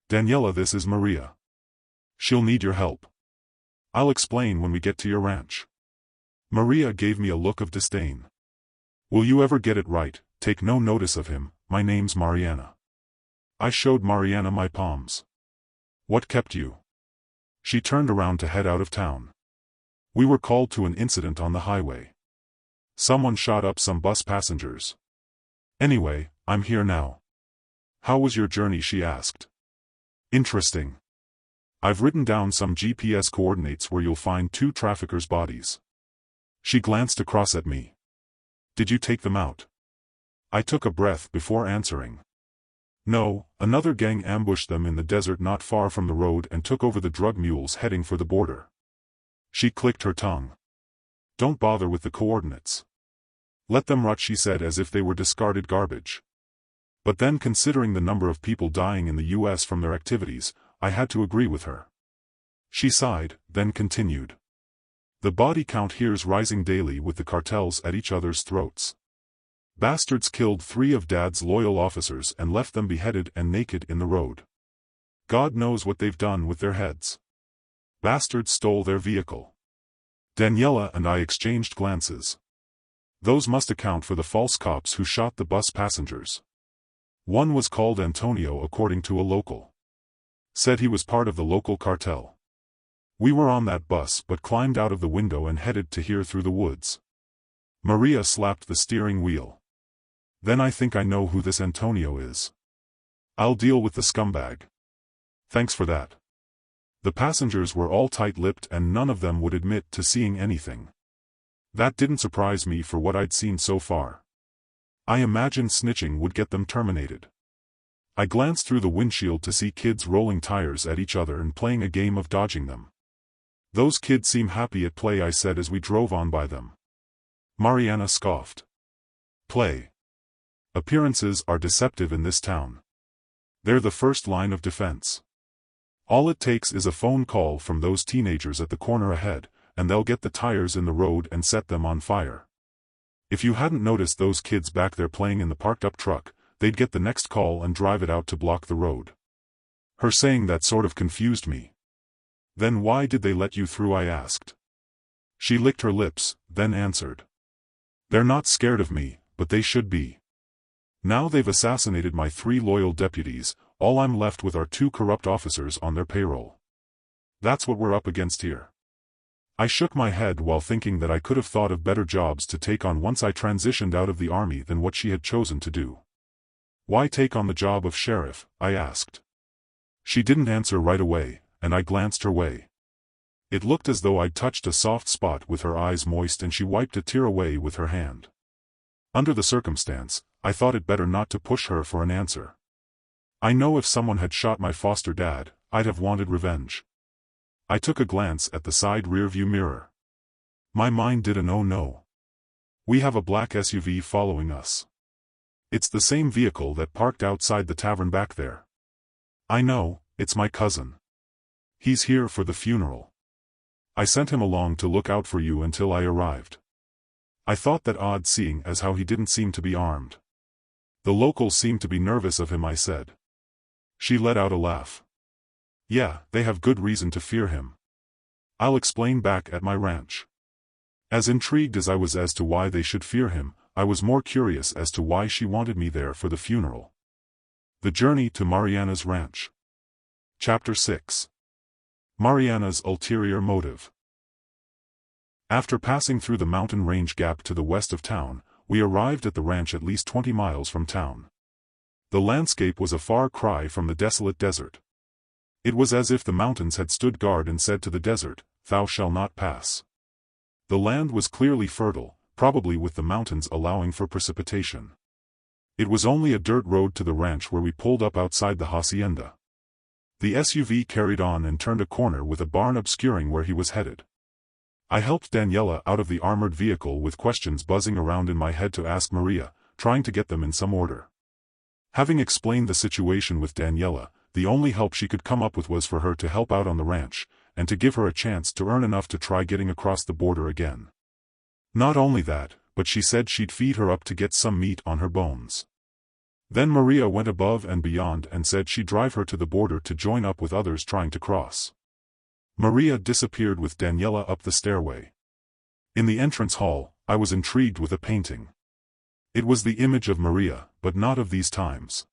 Daniela, this is Maria. She'll need your help. I'll explain when we get to your ranch." Maria gave me a look of disdain. "Will you ever get it right? Take no notice of him, my name's Mariana." I showed Mariana my palms. "What kept you?" She turned around to head out of town. "We were called to an incident on the highway. Someone shot up some bus passengers. Anyway, I'm here now." "How was your journey?" she asked. "Interesting. I've written down some GPS coordinates where you'll find 2 traffickers' bodies." She glanced across at me. "Did you take them out?" I took a breath before answering. "No, another gang ambushed them in the desert not far from the road and took over the drug mules heading for the border." She clicked her tongue. "Don't bother with the coordinates. Let them rot," she said as if they were discarded garbage. But then, considering the number of people dying in the US from their activities, I had to agree with her. She sighed, then continued. "The body count here's rising daily with the cartels at each other's throats. Bastards killed 3 of Dad's loyal officers and left them beheaded and naked in the road. God knows what they've done with their heads. Bastards stole their vehicle." Daniela and I exchanged glances. "Those must account for the false cops who shot the bus passengers. One was called Antonio according to a local. Said he was part of the local cartel. We were on that bus but climbed out of the window and headed to here through the woods." Maria slapped the steering wheel. "Then I think I know who this Antonio is. I'll deal with the scumbag. Thanks for that." The passengers were all tight-lipped and none of them would admit to seeing anything. That didn't surprise me for what I'd seen so far. I imagined snitching would get them terminated. I glanced through the windshield to see kids rolling tires at each other and playing a game of dodging them. Those kids seem happy at play, I said as we drove on by them. Mariana scoffed. Play. Appearances are deceptive in this town. They're the first line of defense. All it takes is a phone call from those teenagers at the corner ahead, and they'll get the tires in the road and set them on fire. If you hadn't noticed those kids back there playing in the parked-up truck, they'd get the next call and drive it out to block the road. Her saying that sort of confused me. Then why did they let you through, I asked. She licked her lips, then answered. They're not scared of me, but they should be. Now they've assassinated my 3 loyal deputies, all I'm left with are 2 corrupt officers on their payroll. That's what we're up against here. I shook my head while thinking that I could have thought of better jobs to take on once I transitioned out of the army than what she had chosen to do. Why take on the job of sheriff, I asked. She didn't answer right away, and I glanced her way. It looked as though I'd touched a soft spot with her eyes moist, and she wiped a tear away with her hand. Under the circumstance, I thought it better not to push her for an answer. I know if someone had shot my foster dad, I'd have wanted revenge. I took a glance at the side rearview mirror. My mind did an oh no. We have a black SUV following us. It's the same vehicle that parked outside the tavern back there. I know, it's my cousin. He's here for the funeral. I sent him along to look out for you until I arrived. I thought that odd seeing as how he didn't seem to be armed. The locals seem to be nervous of him, I said. She let out a laugh. Yeah, they have good reason to fear him. I'll explain back at my ranch. As intrigued as I was as to why they should fear him, I was more curious as to why she wanted me there for the funeral. The journey to Mariana's ranch. Chapter 6. Mariana's ulterior motive. After passing through the mountain range gap to the west of town, we arrived at the ranch at least 20 miles from town. The landscape was a far cry from the desolate desert. It was as if the mountains had stood guard and said to the desert, "Thou shalt not pass." The land was clearly fertile, probably with the mountains allowing for precipitation. It was only a dirt road to the ranch where we pulled up outside the hacienda. The SUV carried on and turned a corner with a barn obscuring where he was headed. I helped Daniela out of the armored vehicle with questions buzzing around in my head to ask Maria, trying to get them in some order. Having explained the situation with Daniela, the only help she could come up with was for her to help out on the ranch, and to give her a chance to earn enough to try getting across the border again. Not only that, but she said she'd feed her up to get some meat on her bones. Then Maria went above and beyond and said she'd drive her to the border to join up with others trying to cross. Maria disappeared with Daniela up the stairway. In the entrance hall, I was intrigued with a painting. It was the image of Maria, but not of these times.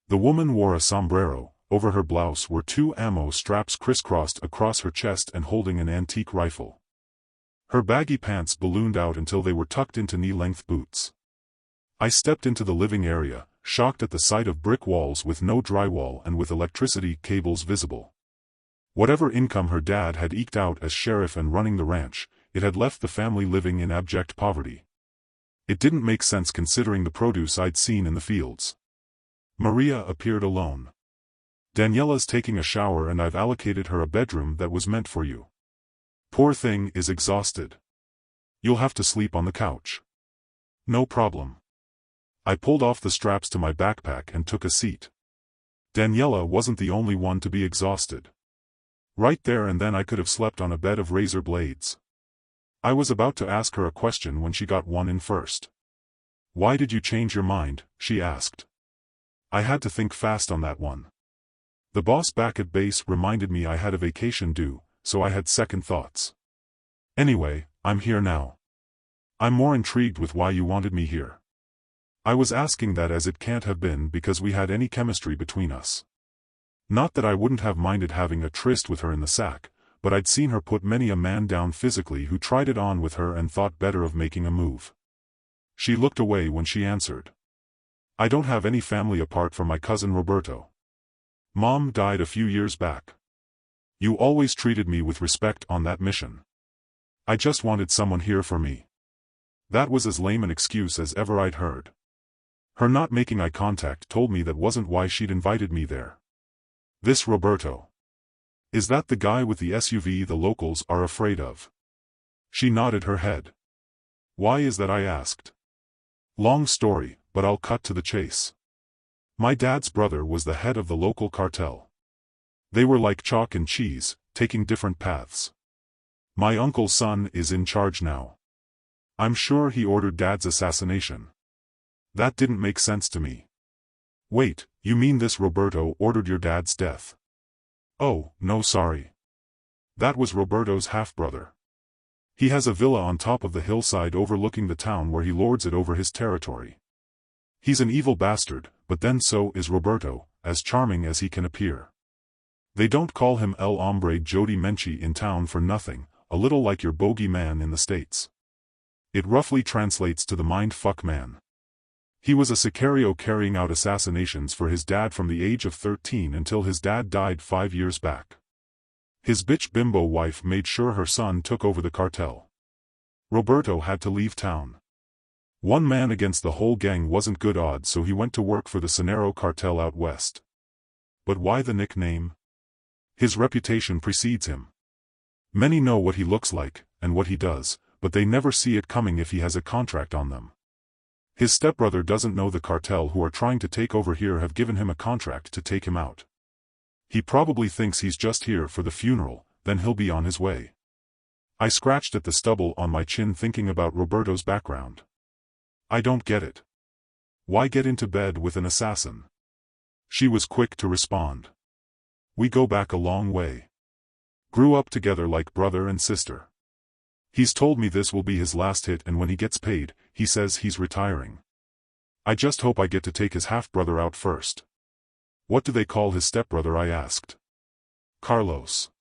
The woman wore a sombrero, over her blouse were 2 ammo straps crisscrossed across her chest and holding an antique rifle. Her baggy pants ballooned out until they were tucked into knee-length boots. I stepped into the living area, shocked at the sight of brick walls with no drywall and with electricity cables visible. Whatever income her dad had eked out as sheriff and running the ranch, it had left the family living in abject poverty. It didn't make sense considering the produce I'd seen in the fields. Maria appeared alone. Daniela's taking a shower and I've allocated her a bedroom that was meant for you. Poor thing is exhausted. You'll have to sleep on the couch. No problem. I pulled off the straps to my backpack and took a seat. Daniela wasn't the only one to be exhausted. Right there and then I could have slept on a bed of razor blades. I was about to ask her a question when she got one in first. "Why did you change your mind?" she asked. I had to think fast on that one. The boss back at base reminded me I had a vacation due, so I had second thoughts. Anyway, I'm here now. I'm more intrigued with why you wanted me here. I was asking that as it can't have been because we had any chemistry between us. Not that I wouldn't have minded having a tryst with her in the sack, but I'd seen her put many a man down physically who tried it on with her and thought better of making a move. She looked away when she answered. I don't have any family apart from my cousin Roberto. Mom died a few years back. You always treated me with respect on that mission. I just wanted someone here for me. That was as lame an excuse as ever I'd heard. Her not making eye contact told me that wasn't why she'd invited me there. This Roberto. Is that the guy with the SUV the locals are afraid of? She nodded her head. Why is that, I asked. Long story, but I'll cut to the chase. My dad's brother was the head of the local cartel. They were like chalk and cheese, taking different paths. My uncle's son is in charge now. I'm sure he ordered Dad's assassination. That didn't make sense to me. Wait, you mean this Roberto ordered your dad's death? Oh, no, sorry. That was Roberto's half-brother. He has a villa on top of the hillside overlooking the town where he lords it over his territory. He's an evil bastard, but then so is Roberto, as charming as he can appear. They don't call him El Hombre Jody Menchi in town for nothing, a little like your bogey man in the States. It roughly translates to the mind-fuck man. He was a sicario carrying out assassinations for his dad from the age of 13 until his dad died 5 years back. His bitch bimbo wife made sure her son took over the cartel. Roberto had to leave town. One man against the whole gang wasn't good odds, so he went to work for the Sonero cartel out west. But why the nickname? His reputation precedes him. Many know what he looks like, and what he does, but they never see it coming if he has a contract on them. His stepbrother doesn't know the cartel who are trying to take over here have given him a contract to take him out. He probably thinks he's just here for the funeral, then he'll be on his way. I scratched at the stubble on my chin thinking about Roberto's background. I don't get it. Why get into bed with an assassin? She was quick to respond. We go back a long way. Grew up together like brother and sister. He's told me this will be his last hit, and when he gets paid, he says he's retiring. I just hope I get to take his half-brother out first. What do they call his stepbrother, I asked. Carlos.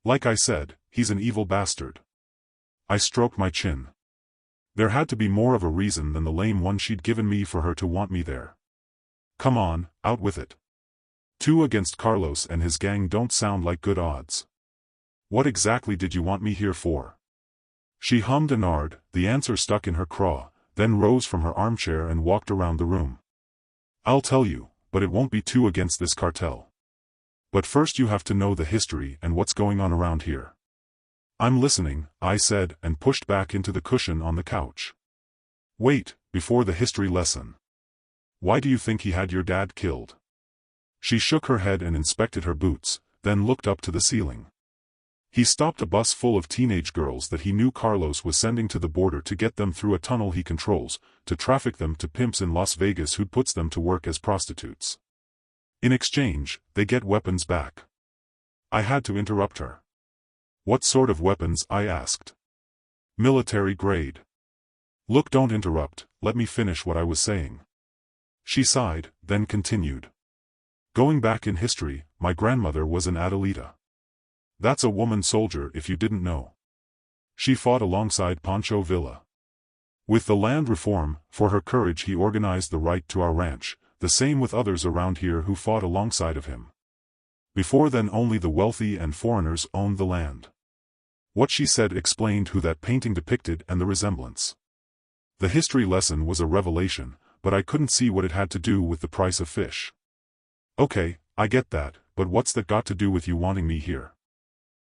Like I said, he's an evil bastard. I stroked my chin. There had to be more of a reason than the lame one she'd given me for her to want me there. Come on, out with it. 2 against Carlos and his gang don't sound like good odds. What exactly did you want me here for? She hummed and awed, the answer stuck in her craw, then rose from her armchair and walked around the room. I'll tell you, but it won't be 2 against this cartel. But first you have to know the history and what's going on around here. I'm listening, I said, and pushed back into the cushion on the couch. Wait, before the history lesson. Why do you think he had your dad killed? She shook her head and inspected her boots, then looked up to the ceiling. He stopped a bus full of teenage girls that he knew Carlos was sending to the border to get them through a tunnel he controls, to traffic them to pimps in Las Vegas who puts them to work as prostitutes. In exchange, they get weapons back. I had to interrupt her. What sort of weapons, I asked. Military grade. Look, don't interrupt, let me finish what I was saying. She sighed, then continued. Going back in history, my grandmother was an Adelita. That's a woman soldier if you didn't know. She fought alongside Pancho Villa. With the land reform, for her courage he organized the right to our ranch, the same with others around here who fought alongside of him. Before then only the wealthy and foreigners owned the land. What she said explained who that painting depicted and the resemblance. The history lesson was a revelation, but I couldn't see what it had to do with the price of fish. Okay, I get that, but what's that got to do with you wanting me here?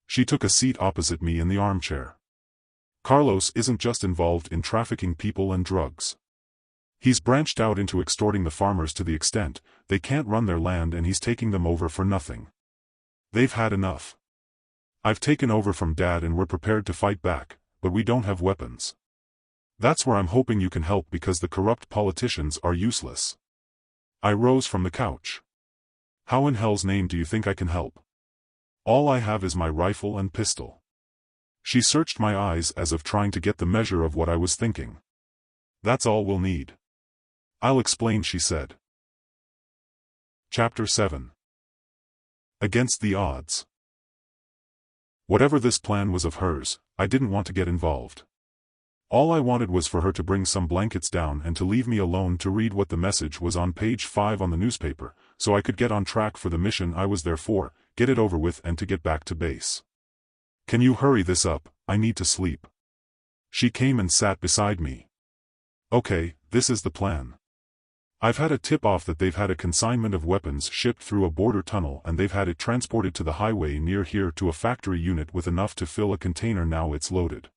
She took a seat opposite me in the armchair. Carlos isn't just involved in trafficking people and drugs. He's branched out into extorting the farmers to the extent they can't run their land, and he's taking them over for nothing. They've had enough. I've taken over from Dad and we're prepared to fight back, but we don't have weapons. That's where I'm hoping you can help, because the corrupt politicians are useless. I rose from the couch. How in hell's name do you think I can help? All I have is my rifle and pistol. She searched my eyes as if trying to get the measure of what I was thinking. That's all we'll need. I'll explain, she said. Chapter 7. Against the odds. Whatever this plan was of hers, I didn't want to get involved. All I wanted was for her to bring some blankets down and to leave me alone to read what the message was on page 5 on the newspaper, so I could get on track for the mission I was there for, get it over with, and to get back to base. Can you hurry this up? I need to sleep. She came and sat beside me. Okay, this is the plan. I've had a tip-off that they've had a consignment of weapons shipped through a border tunnel and they've had it transported to the highway near here to a factory unit with enough to fill a container. Now it's loaded.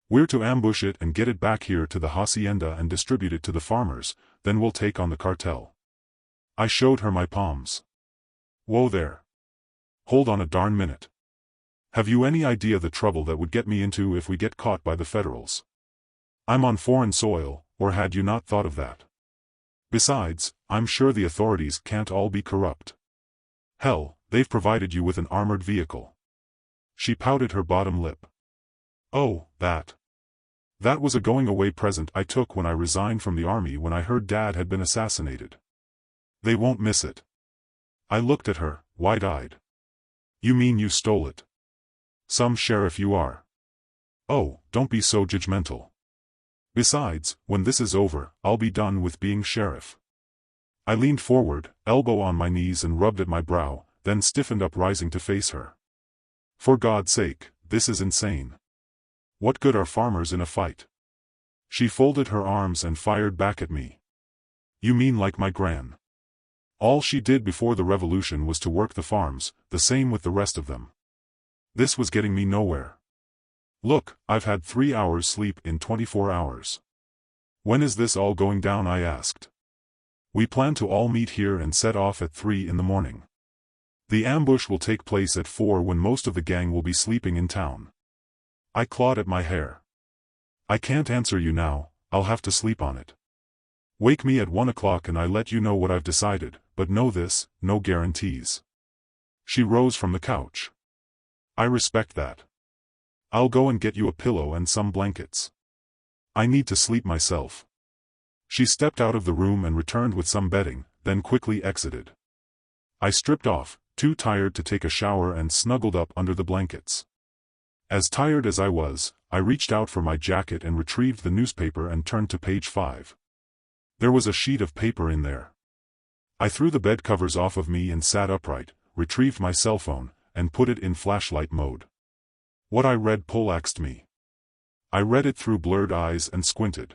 We're to ambush it and get it back here to the hacienda and distribute it to the farmers, then we'll take on the cartel. I showed her my palms. Whoa there. Hold on a darn minute. Have you any idea the trouble that would get me into if we get caught by the Federals? I'm on foreign soil, or had you not thought of that? Besides, I'm sure the authorities can't all be corrupt. Hell, they've provided you with an armored vehicle. She pouted her bottom lip. Oh, that. That was a going-away present I took when I resigned from the army when I heard Dad had been assassinated. They won't miss it. I looked at her, wide-eyed. You mean you stole it? Some sheriff you are. Oh, don't be so judgmental. Besides, when this is over, I'll be done with being sheriff. I leaned forward, elbow on my knees and rubbed at my brow, then stiffened up rising to face her. For God's sake, this is insane. What good are farmers in a fight? She folded her arms and fired back at me. You mean like my gran? All she did before the revolution was to work the farms, the same with the rest of them. This was getting me nowhere. Look, I've had 3 hours sleep in 24 hours. When is this all going down? I asked. We plan to all meet here and set off at 3 in the morning. The ambush will take place at 4 when most of the gang will be sleeping in town. I clawed at my hair. I can't answer you now, I'll have to sleep on it. Wake me at 1 o'clock and I let you know what I've decided, but know this, no guarantees. She rose from the couch. I respect that. I'll go and get you a pillow and some blankets. I need to sleep myself. She stepped out of the room and returned with some bedding, then quickly exited. I stripped off, too tired to take a shower, and snuggled up under the blankets. As tired as I was, I reached out for my jacket and retrieved the newspaper and turned to page 5. There was a sheet of paper in there. I threw the bed covers off of me and sat upright, retrieved my cell phone, and put it in flashlight mode. What I read poleaxed me. I read it through blurred eyes and squinted.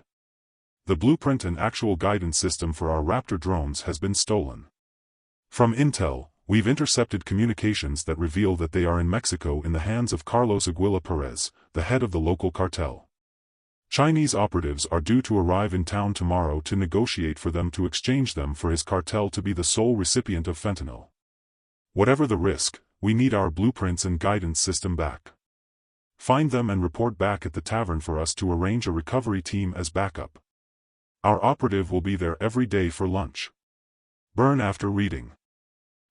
The blueprint and actual guidance system for our Raptor drones has been stolen. From Intel, we've intercepted communications that reveal that they are in Mexico in the hands of Carlos Aguila Perez, the head of the local cartel. Chinese operatives are due to arrive in town tomorrow to negotiate for them to exchange them for his cartel to be the sole recipient of fentanyl. Whatever the risk, we need our blueprints and guidance system back. Find them and report back at the tavern for us to arrange a recovery team as backup. Our operative will be there every day for lunch. Burn after reading.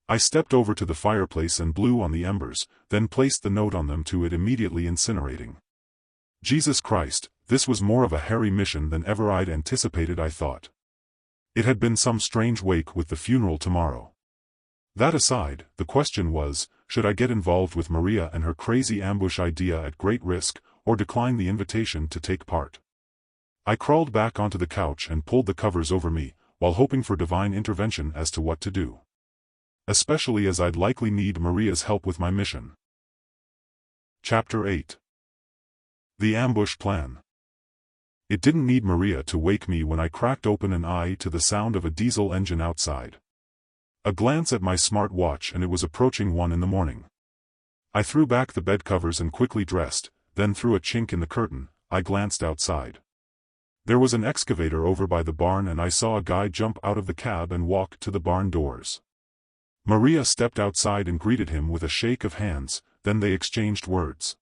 I stepped over to the fireplace and blew on the embers, then placed the note on them to it, immediately incinerating. Jesus Christ, this was more of a hairy mission than ever I'd anticipated, I thought. It had been some strange wake with the funeral tomorrow. That aside, the question was, should I get involved with Maria and her crazy ambush idea at great risk, or decline the invitation to take part? I crawled back onto the couch and pulled the covers over me, while hoping for divine intervention as to what to do. Especially as I'd likely need Maria's help with my mission. Chapter 8. The Ambush Plan. It didn't need Maria to wake me when I cracked open an eye to the sound of a diesel engine outside. A glance at my smart watch and it was approaching 1 in the morning. I threw back the bed covers and quickly dressed, then through a chink in the curtain, I glanced outside. There was an excavator over by the barn and I saw a guy jump out of the cab and walk to the barn doors. Maria stepped outside and greeted him with a shake of hands, then they exchanged words.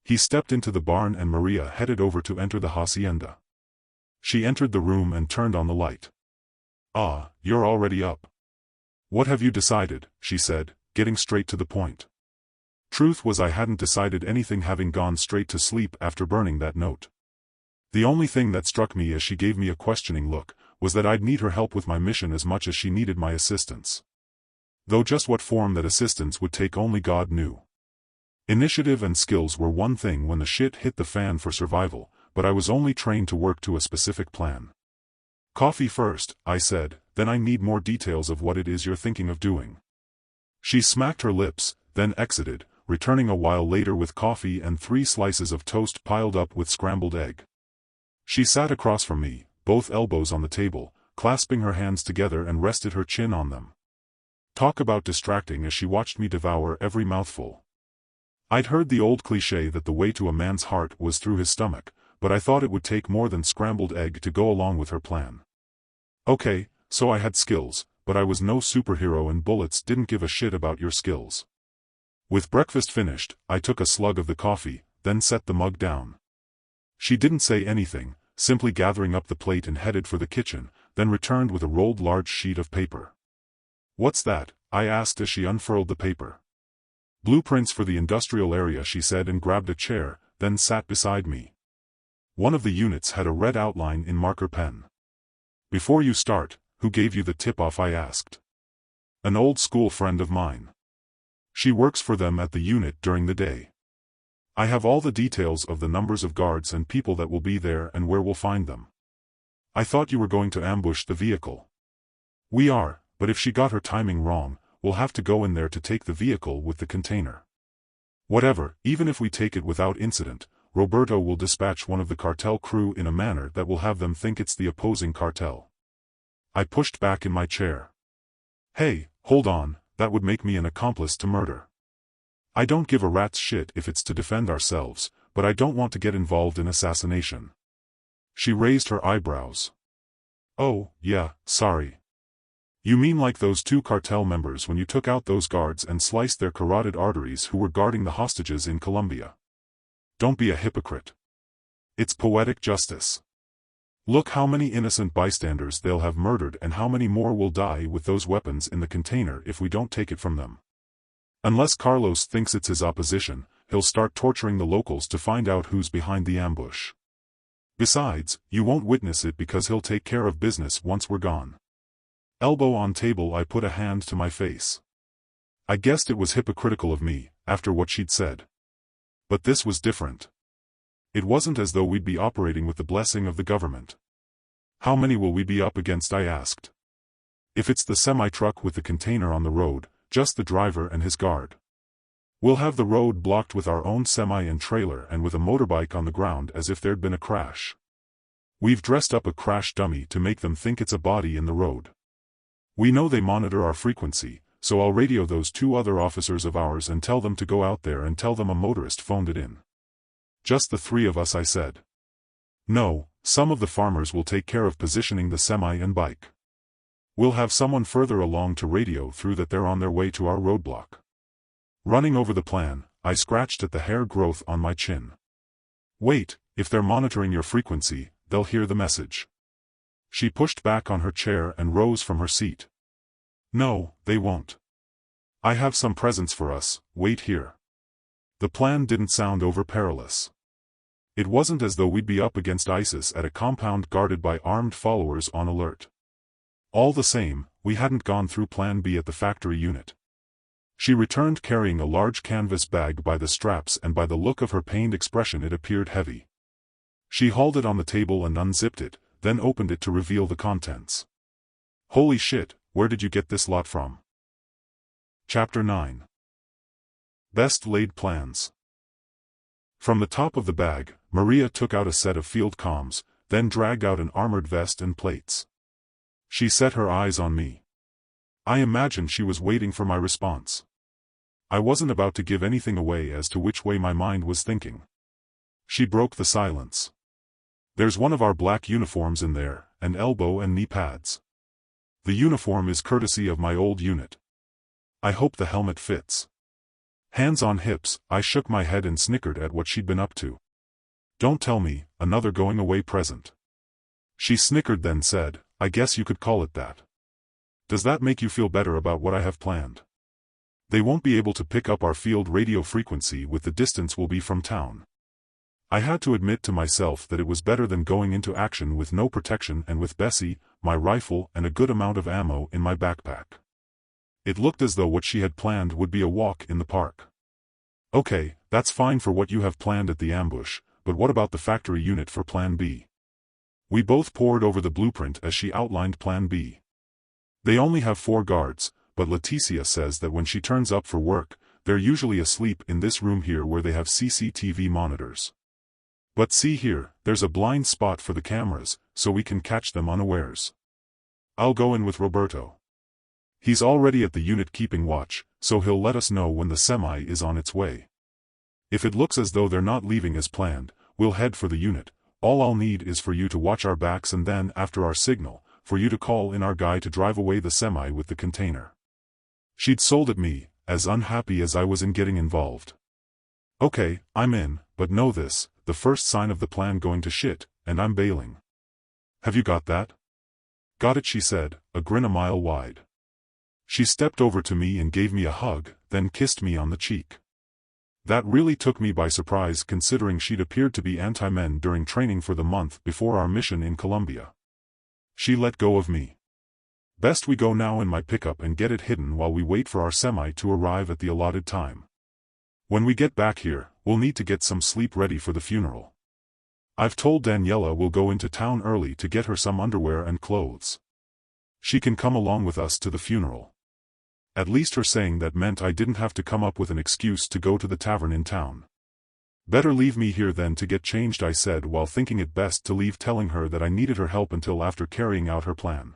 He stepped into the barn and Maria headed over to enter the hacienda. She entered the room and turned on the light. Ah, you're already up. What have you decided? She said, getting straight to the point. Truth was, I hadn't decided anything, having gone straight to sleep after burning that note. The only thing that struck me as she gave me a questioning look was that I'd need her help with my mission as much as she needed my assistance. Though just what form that assistance would take only God knew. Initiative and skills were one thing when the shit hit the fan for survival, but I was only trained to work to a specific plan. Coffee first, I said, then I need more details of what it is you're thinking of doing. She smacked her lips, then exited, returning a while later with coffee and 3 slices of toast piled up with scrambled egg. She sat across from me, both elbows on the table, clasping her hands together and rested her chin on them. Talk about distracting as she watched me devour every mouthful. I'd heard the old cliché that the way to a man's heart was through his stomach, but I thought it would take more than scrambled egg to go along with her plan. Okay, so I had skills, but I was no superhero and bullets didn't give a shit about your skills. With breakfast finished, I took a slug of the coffee, then set the mug down. She didn't say anything, simply gathering up the plate and headed for the kitchen, then returned with a rolled large sheet of paper. "What's that?" I asked as she unfurled the paper. "Blueprints for the industrial area," she said and grabbed a chair, then sat beside me. One of the units had a red outline in marker pen. "Before you start, who gave you the tip-off?" I asked. "An old school friend of mine. She works for them at the unit during the day. I have all the details of the numbers of guards and people that will be there and where we'll find them." "I thought you were going to ambush the vehicle." "We are, but if she got her timing wrong, we'll have to go in there to take the vehicle with the container. Whatever, even if we take it without incident, Roberto will dispatch one of the cartel crew in a manner that will have them think it's the opposing cartel." I pushed back in my chair. "Hey, hold on, that would make me an accomplice to murder. I don't give a rat's shit if it's to defend ourselves, but I don't want to get involved in assassination." She raised her eyebrows. "Oh, yeah, sorry. You mean like those two cartel members when you took out those guards and sliced their carotid arteries who were guarding the hostages in Colombia? Don't be a hypocrite. It's poetic justice. Look how many innocent bystanders they'll have murdered and how many more will die with those weapons in the container if we don't take it from them. Unless Carlos thinks it's his opposition, he'll start torturing the locals to find out who's behind the ambush. Besides, you won't witness it because he'll take care of business once we're gone." Elbow on table, I put a hand to my face. I guessed it was hypocritical of me, after what she'd said. But this was different. It wasn't as though we'd be operating with the blessing of the government. "How many will we be up against?" I asked. "If it's the semi-truck with the container on the road, just the driver and his guard. We'll have the road blocked with our own semi and trailer and with a motorbike on the ground as if there'd been a crash. We've dressed up a crash dummy to make them think it's a body in the road. We know they monitor our frequency, so I'll radio those two other officers of ours and tell them to go out there and tell them a motorist phoned it in." "Just the three of us?" I said. "No, some of the farmers will take care of positioning the semi and bike. We'll have someone further along to radio through that they're on their way to our roadblock." Running over the plan, I scratched at the hair growth on my chin. "Wait, if they're monitoring your frequency, they'll hear the message." She pushed back on her chair and rose from her seat. "No, they won't. I have some presents for us, wait here." The plan didn't sound over perilous. It wasn't as though we'd be up against ISIS at a compound guarded by armed followers on alert. All the same, we hadn't gone through Plan B at the factory unit. She returned carrying a large canvas bag by the straps, and by the look of her pained expression it appeared heavy. She hauled it on the table and unzipped it, then opened it to reveal the contents. "Holy shit, where did you get this lot from?" Chapter 9. Best Laid Plans. From the top of the bag, Maria took out a set of field comms, then dragged out an armored vest and plates. She set her eyes on me. I imagined she was waiting for my response. I wasn't about to give anything away as to which way my mind was thinking. She broke the silence. "There's one of our black uniforms in there, and elbow and knee pads. The uniform is courtesy of my old unit. I hope the helmet fits." Hands on hips, I shook my head and snickered at what she'd been up to. "Don't tell me, another going away present." She snickered then said, "I guess you could call it that. Does that make you feel better about what I have planned? They won't be able to pick up our field radio frequency with the distance we'll be from town." I had to admit to myself that it was better than going into action with no protection and with Bessie, my rifle and a good amount of ammo in my backpack. It looked as though what she had planned would be a walk in the park. "Okay, that's fine for what you have planned at the ambush, but what about the factory unit for Plan B?" We both pored over the blueprint as she outlined Plan B. "They only have 4 guards, but Leticia says that when she turns up for work, they're usually asleep in this room here where they have CCTV monitors. But see here, there's a blind spot for the cameras, so we can catch them unawares. I'll go in with Roberto. He's already at the unit keeping watch, so he'll let us know when the semi is on its way. If it looks as though they're not leaving as planned, we'll head for the unit. All I'll need is for you to watch our backs and then, after our signal, for you to call in our guy to drive away the semi with the container. She'd sold at me, as unhappy as I was in getting involved. Okay, I'm in, but know this, the first sign of the plan going to shit, and I'm bailing. Have you got that? Got it, she said, a grin a mile wide. She stepped over to me and gave me a hug, then kissed me on the cheek. That really took me by surprise considering she'd appeared to be anti-men during training for the month before our mission in Colombia. She let go of me. Best we go now in my pickup and get it hidden while we wait for our semi to arrive at the allotted time. When we get back here, we'll need to get some sleep ready for the funeral. I've told Daniela we'll go into town early to get her some underwear and clothes. She can come along with us to the funeral. At least her saying that meant I didn't have to come up with an excuse to go to the tavern in town. Better leave me here then to get changed, I said while thinking it best to leave, telling her that I needed her help until after carrying out her plan.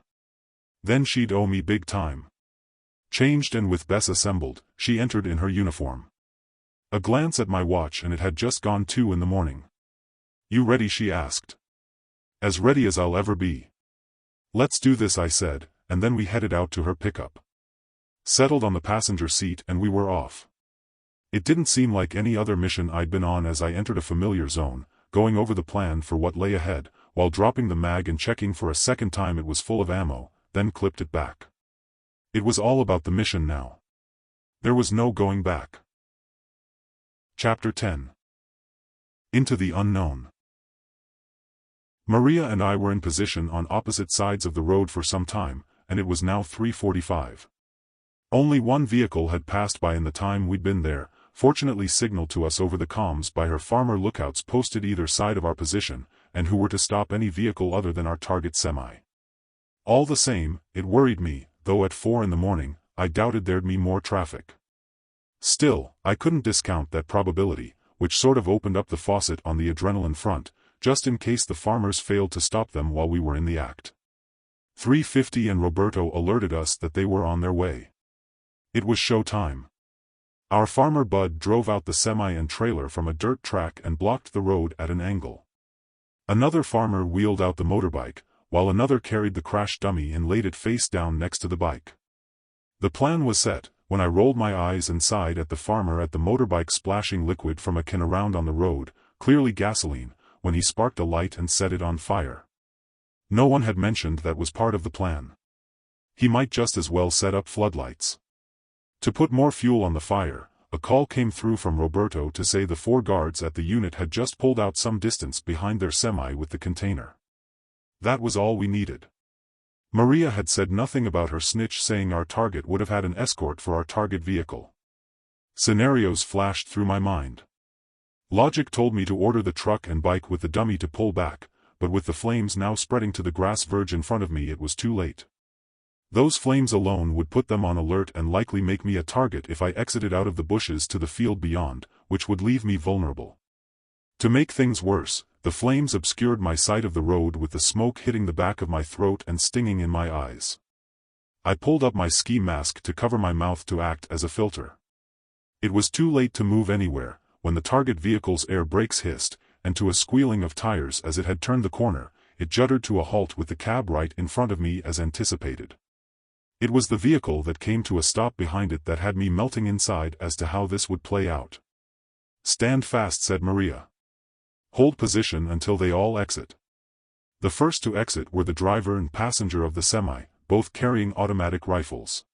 Then she'd owe me big time. Changed and with Bess assembled, she entered in her uniform. A glance at my watch and it had just gone 2 in the morning. You ready? She asked. As ready as I'll ever be. Let's do this, I said, and then we headed out to her pickup. Settled on the passenger seat and we were off. It didn't seem like any other mission I'd been on as I entered a familiar zone, going over the plan for what lay ahead, while dropping the mag and checking for a second time it was full of ammo, then clipped it back. It was all about the mission now. There was no going back. Chapter 10. Into the Unknown. Maria and I were in position on opposite sides of the road for some time, and it was now 3:45. Only one vehicle had passed by in the time we'd been there, fortunately signaled to us over the comms by her farmer lookouts posted either side of our position, and who were to stop any vehicle other than our target semi. All the same, it worried me, though at 4 in the morning, I doubted there'd be more traffic. Still, I couldn't discount that probability, which sort of opened up the faucet on the adrenaline front, just in case the farmers failed to stop them while we were in the act. 3:50 and Roberto alerted us that they were on their way. It was show time. Our farmer Bud drove out the semi and trailer from a dirt track and blocked the road at an angle. Another farmer wheeled out the motorbike, while another carried the crash dummy and laid it face down next to the bike. The plan was set, when I rolled my eyes and sighed at the farmer at the motorbike splashing liquid from a can around on the road, clearly gasoline, when he sparked a light and set it on fire. No one had mentioned that was part of the plan. He might just as well set up floodlights. To put more fuel on the fire, a call came through from Roberto to say the 4 guards at the unit had just pulled out some distance behind their semi with the container. That was all we needed. Maria had said nothing about her snitch saying our target would have had an escort for our target vehicle. Scenarios flashed through my mind. Logic told me to order the truck and bike with the dummy to pull back, but with the flames now spreading to the grass verge in front of me it was too late. Those flames alone would put them on alert and likely make me a target if I exited out of the bushes to the field beyond, which would leave me vulnerable. To make things worse, the flames obscured my sight of the road with the smoke hitting the back of my throat and stinging in my eyes. I pulled up my ski mask to cover my mouth to act as a filter. It was too late to move anywhere, when the target vehicle's air brakes hissed, and to a squealing of tires as it had turned the corner, it juddered to a halt with the cab right in front of me as anticipated. It was the vehicle that came to a stop behind it that had me melting inside as to how this would play out. "Stand fast," said Maria. "Hold position until they all exit." The first to exit were the driver and passenger of the semi, both carrying automatic rifles.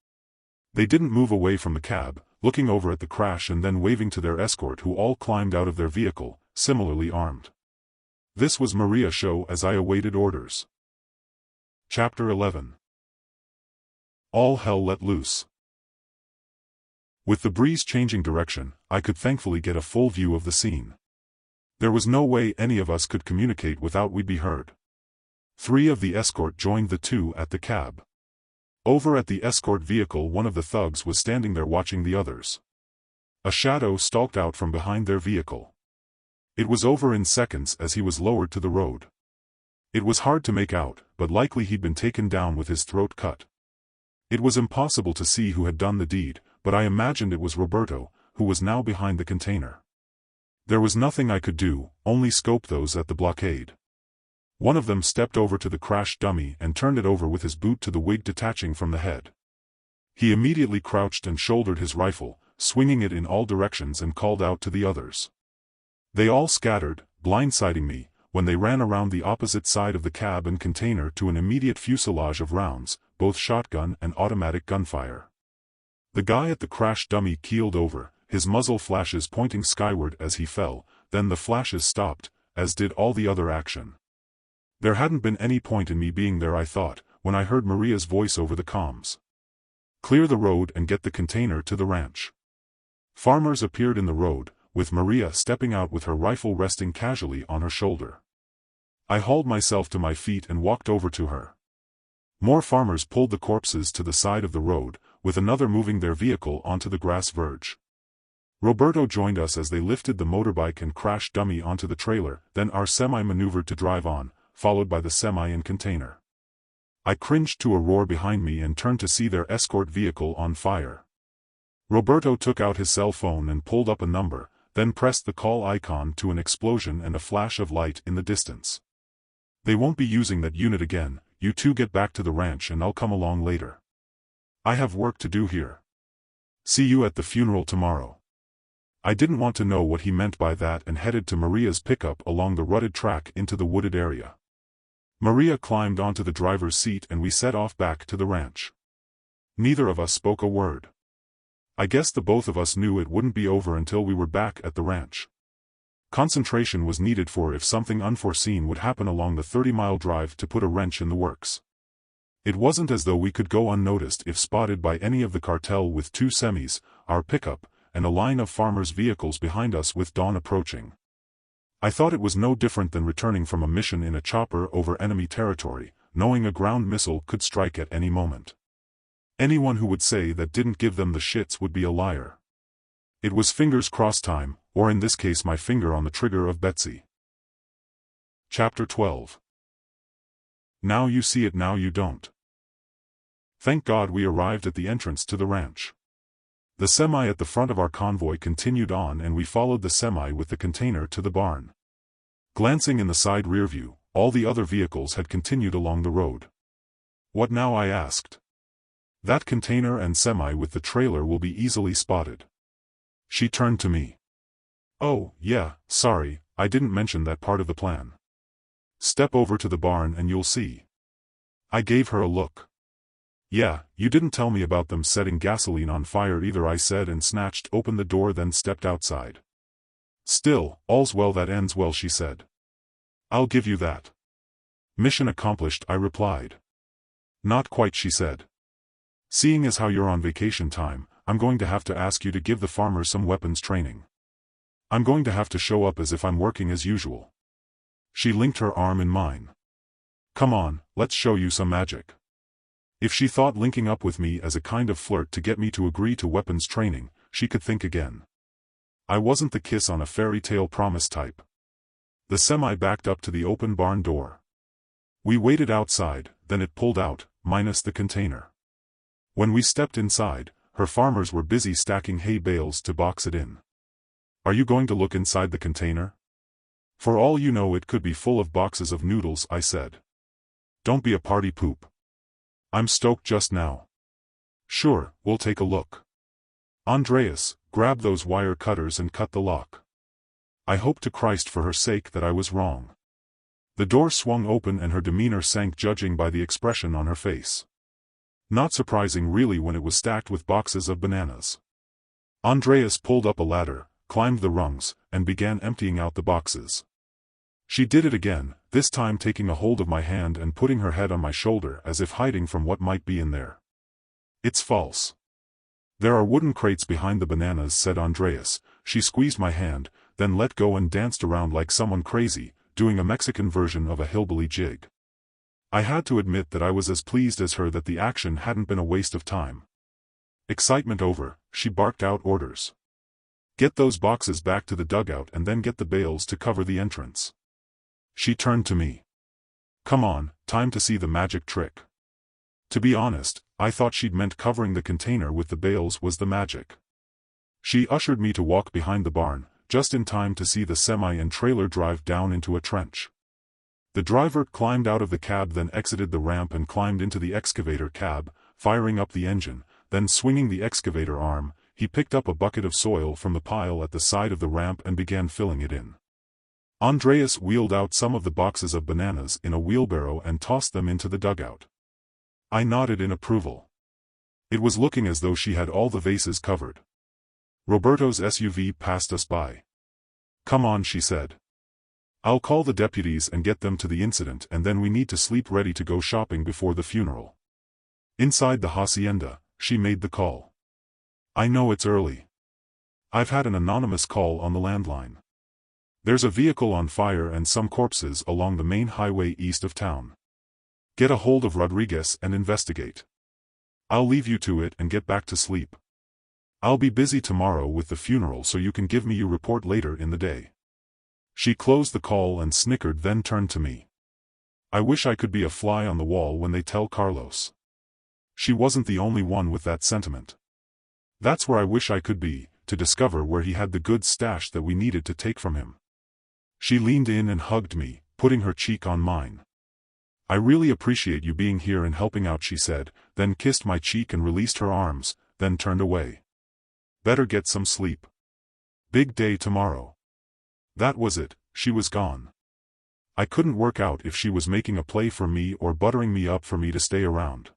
They didn't move away from the cab, looking over at the crash and then waving to their escort who all climbed out of their vehicle, similarly armed. This was Maria's show as I awaited orders. Chapter 11. All hell let loose. With the breeze changing direction, I could thankfully get a full view of the scene. There was no way any of us could communicate without we'd be heard. 3 of the escort joined the 2 at the cab. Over at the escort vehicle one of the thugs was standing there watching the others. A shadow stalked out from behind their vehicle. It was over in seconds as he was lowered to the road. It was hard to make out, but likely he'd been taken down with his throat cut. It was impossible to see who had done the deed, but I imagined it was Roberto, who was now behind the container. There was nothing I could do, only scope those at the blockade. One of them stepped over to the crash dummy and turned it over with his boot to the wig detaching from the head. He immediately crouched and shouldered his rifle, swinging it in all directions, and called out to the others. They all scattered, blindsiding me, when they ran around the opposite side of the cab and container to an immediate fusillade of rounds, both shotgun and automatic gunfire. The guy at the crash dummy keeled over, his muzzle flashes pointing skyward as he fell, then the flashes stopped, as did all the other action. There hadn't been any point in me being there, I thought, when I heard Maria's voice over the comms. Clear the road and get the container to the ranch. Farmers appeared in the road, with Maria stepping out with her rifle resting casually on her shoulder. I hauled myself to my feet and walked over to her. More farmers pulled the corpses to the side of the road, with another moving their vehicle onto the grass verge. Roberto joined us as they lifted the motorbike and crash dummy onto the trailer, then our semi maneuvered to drive on, followed by the semi and container. I cringed to a roar behind me and turned to see their escort vehicle on fire. Roberto took out his cell phone and pulled up a number, then pressed the call icon to an explosion and a flash of light in the distance. They won't be using that unit again, you two get back to the ranch and I'll come along later. I have work to do here. See you at the funeral tomorrow. I didn't want to know what he meant by that and headed to Maria's pickup along the rutted track into the wooded area. Maria climbed onto the driver's seat and we set off back to the ranch. Neither of us spoke a word. I guess the both of us knew it wouldn't be over until we were back at the ranch. Concentration was needed for if something unforeseen would happen along the 30-mile drive to put a wrench in the works. It wasn't as though we could go unnoticed if spotted by any of the cartel with two semis, our pickup, and a line of farmers' vehicles behind us with dawn approaching. I thought it was no different than returning from a mission in a chopper over enemy territory, knowing a ground missile could strike at any moment. Anyone who would say that didn't give them the shits would be a liar. It was fingers crossed time, or in this case my finger on the trigger of Betsy. Chapter 12. Now you see it, now you don't. Thank God we arrived at the entrance to the ranch. The semi at the front of our convoy continued on and we followed the semi with the container to the barn. Glancing in the side rear view, all the other vehicles had continued along the road. What now, I asked. That container and semi with the trailer will be easily spotted. She turned to me. Oh, yeah, sorry, I didn't mention that part of the plan. Step over to the barn and you'll see. I gave her a look. Yeah, you didn't tell me about them setting gasoline on fire either, I said and snatched open the door, then stepped outside. Still, all's well that ends well, she said. I'll give you that. Mission accomplished, I replied. Not quite, she said. Seeing as how you're on vacation time, I'm going to have to ask you to give the farmers some weapons training. I'm going to have to show up as if I'm working as usual. She linked her arm in mine. Come on, let's show you some magic. If she thought linking up with me as a kind of flirt to get me to agree to weapons training, she could think again. I wasn't the kiss on a fairy tale promise type. The semi backed up to the open barn door. We waited outside, then it pulled out, minus the container. When we stepped inside, her farmers were busy stacking hay bales to box it in. Are you going to look inside the container? For all you know, it could be full of boxes of noodles, I said. Don't be a party poop. I'm stoked just now. Sure, we'll take a look. Andreas, grab those wire cutters and cut the lock. I hope to Christ for her sake that I was wrong. The door swung open and her demeanor sank, judging by the expression on her face. Not surprising really when it was stacked with boxes of bananas. Andreas pulled up a ladder, climbed the rungs, and began emptying out the boxes. She did it again, this time taking a hold of my hand and putting her head on my shoulder as if hiding from what might be in there. It's false. There are wooden crates behind the bananas, said Andreas. She squeezed my hand, then let go and danced around like someone crazy, doing a Mexican version of a hillbilly jig. I had to admit that I was as pleased as her that the action hadn't been a waste of time. Excitement over, she barked out orders. Get those boxes back to the dugout and then get the bales to cover the entrance. She turned to me. Come on, time to see the magic trick. To be honest, I thought she'd meant covering the container with the bales was the magic. She ushered me to walk behind the barn, just in time to see the semi and trailer drive down into a trench. The driver climbed out of the cab, then exited the ramp and climbed into the excavator cab, firing up the engine, then swinging the excavator arm, he picked up a bucket of soil from the pile at the side of the ramp and began filling it in. Andreas wheeled out some of the boxes of bananas in a wheelbarrow and tossed them into the dugout. I nodded in approval. It was looking as though she had all the vases covered. Roberto's SUV passed us by. Come on, she said. I'll call the deputies and get them to the incident, and then we need to sleep ready to go shopping before the funeral. Inside the hacienda, she made the call. I know it's early. I've had an anonymous call on the landline. There's a vehicle on fire and some corpses along the main highway east of town. Get a hold of Rodriguez and investigate. I'll leave you to it and get back to sleep. I'll be busy tomorrow with the funeral, so you can give me your report later in the day. She closed the call and snickered, then turned to me. I wish I could be a fly on the wall when they tell Carlos. She wasn't the only one with that sentiment. That's where I wish I could be, to discover where he had the good stash that we needed to take from him. She leaned in and hugged me, putting her cheek on mine. I really appreciate you being here and helping out, she said, then kissed my cheek and released her arms, then turned away. Better get some sleep. Big day tomorrow. That was it, she was gone. I couldn't work out if she was making a play for me or buttering me up for me to stay around.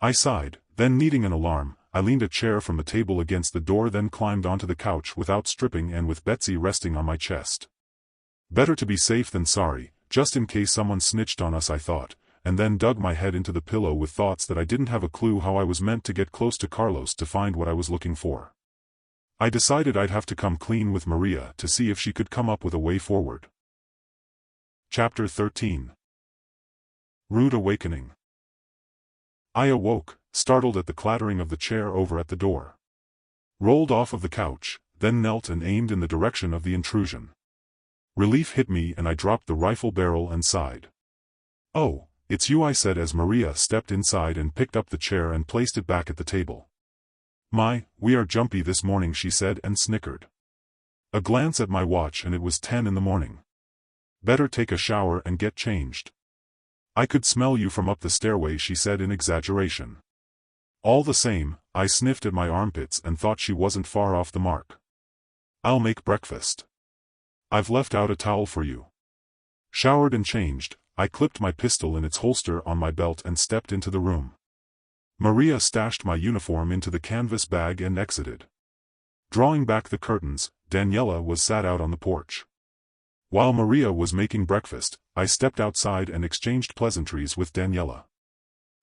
I sighed, then needing an alarm, I leaned a chair from the table against the door, then climbed onto the couch without stripping and with Betsy resting on my chest. Better to be safe than sorry, just in case someone snitched on us, I thought, and then dug my head into the pillow with thoughts that I didn't have a clue how I was meant to get close to Carlos to find what I was looking for. I decided I'd have to come clean with Maria to see if she could come up with a way forward. Chapter 13. Rude Awakening. I awoke, startled at the clattering of the chair over at the door. Rolled off of the couch, then knelt and aimed in the direction of the intrusion. Relief hit me and I dropped the rifle barrel and sighed. Oh, it's you, I said as Maria stepped inside and picked up the chair and placed it back at the table. My, we are jumpy this morning, she said and snickered. A glance at my watch and it was 10 in the morning. Better take a shower and get changed. I could smell you from up the stairway, she said in exaggeration. All the same, I sniffed at my armpits and thought she wasn't far off the mark. I'll make breakfast. I've left out a towel for you. Showered and changed, I clipped my pistol in its holster on my belt and stepped into the room. Maria stashed my uniform into the canvas bag and exited. Drawing back the curtains, Daniela was sat out on the porch. While Maria was making breakfast, I stepped outside and exchanged pleasantries with Daniela.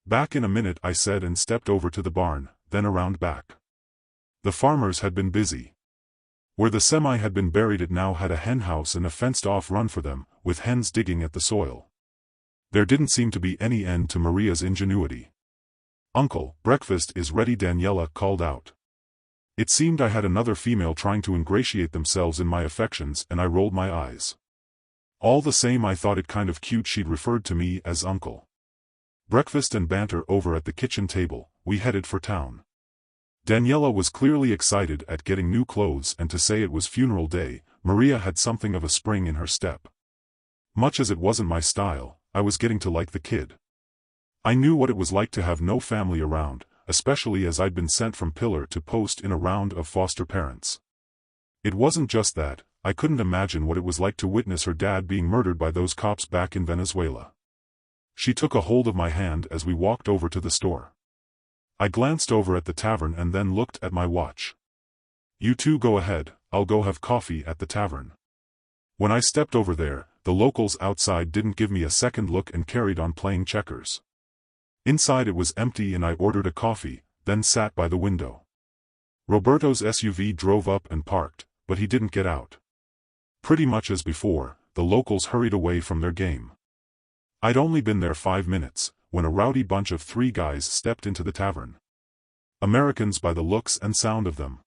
Back in a minute, I said, and stepped over to the barn, then around back. The farmers had been busy. Where the semi had been buried, it now had a hen house and a fenced-off run for them, with hens digging at the soil. There didn't seem to be any end to Maria's ingenuity. "Uncle, breakfast is ready," Daniela called out. It seemed I had another female trying to ingratiate themselves in my affections, and I rolled my eyes. All the same, I thought it kind of cute she'd referred to me as uncle. Breakfast and banter over at the kitchen table, we headed for town. Daniela was clearly excited at getting new clothes, and to say it was funeral day, Maria had something of a spring in her step. Much as it wasn't my style, I was getting to like the kid. I knew what it was like to have no family around, especially as I'd been sent from pillar to post in a round of foster parents. It wasn't just that, I couldn't imagine what it was like to witness her dad being murdered by those cops back in Venezuela. She took a hold of my hand as we walked over to the store. I glanced over at the tavern and then looked at my watch. "You two go ahead, I'll go have coffee at the tavern." When I stepped over there, the locals outside didn't give me a second look and carried on playing checkers. Inside it was empty and I ordered a coffee, then sat by the window. Roberto's SUV drove up and parked, but he didn't get out. Pretty much as before, the locals hurried away from their game. I'd only been there 5 minutes, when a rowdy bunch of 3 guys stepped into the tavern. Americans by the looks and sound of them.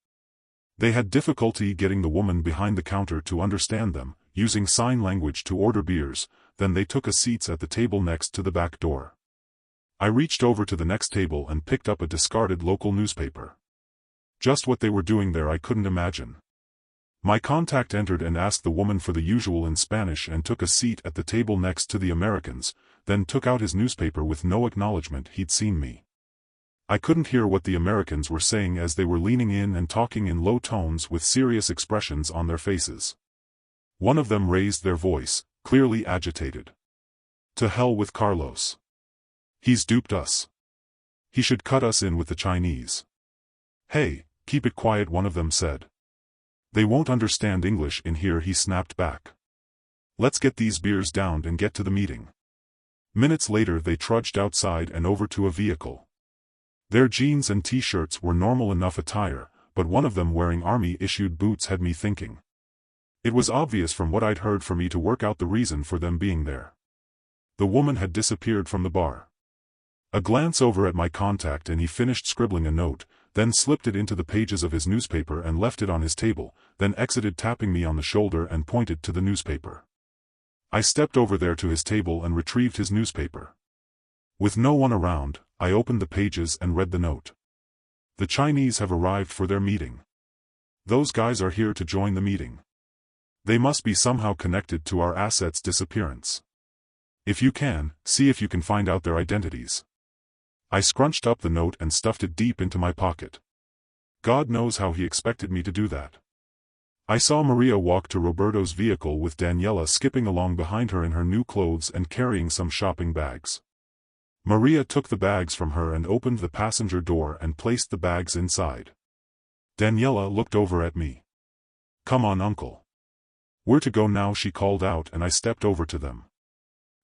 They had difficulty getting the woman behind the counter to understand them, using sign language to order beers, then they took a seats at the table next to the back door. I reached over to the next table and picked up a discarded local newspaper. Just what they were doing there I couldn't imagine. My contact entered and asked the woman for the usual in Spanish and took a seat at the table next to the Americans, then took out his newspaper with no acknowledgement he'd seen me. I couldn't hear what the Americans were saying as they were leaning in and talking in low tones with serious expressions on their faces. One of them raised their voice, clearly agitated. To hell with Carlos. He's duped us. He should cut us in with the Chinese. Hey, keep it quiet, one of them said. They won't understand English in here, he snapped back. Let's get these beers downed and get to the meeting. Minutes later they trudged outside and over to a vehicle. Their jeans and t-shirts were normal enough attire, but one of them wearing army-issued boots had me thinking. It was obvious from what I'd heard for me to work out the reason for them being there. The woman had disappeared from the bar. A glance over at my contact and he finished scribbling a note, then slipped it into the pages of his newspaper and left it on his table, then exited tapping me on the shoulder and pointed to the newspaper. I stepped over there to his table and retrieved his newspaper. With no one around, I opened the pages and read the note. The Chinese have arrived for their meeting. Those guys are here to join the meeting. They must be somehow connected to our assets' disappearance. If you can, see if you can find out their identities. I scrunched up the note and stuffed it deep into my pocket. God knows how he expected me to do that. I saw Maria walk to Roberto's vehicle with Daniela skipping along behind her in her new clothes and carrying some shopping bags. Maria took the bags from her and opened the passenger door and placed the bags inside. Daniela looked over at me. Come on, uncle. We're to go now, she called out, and I stepped over to them.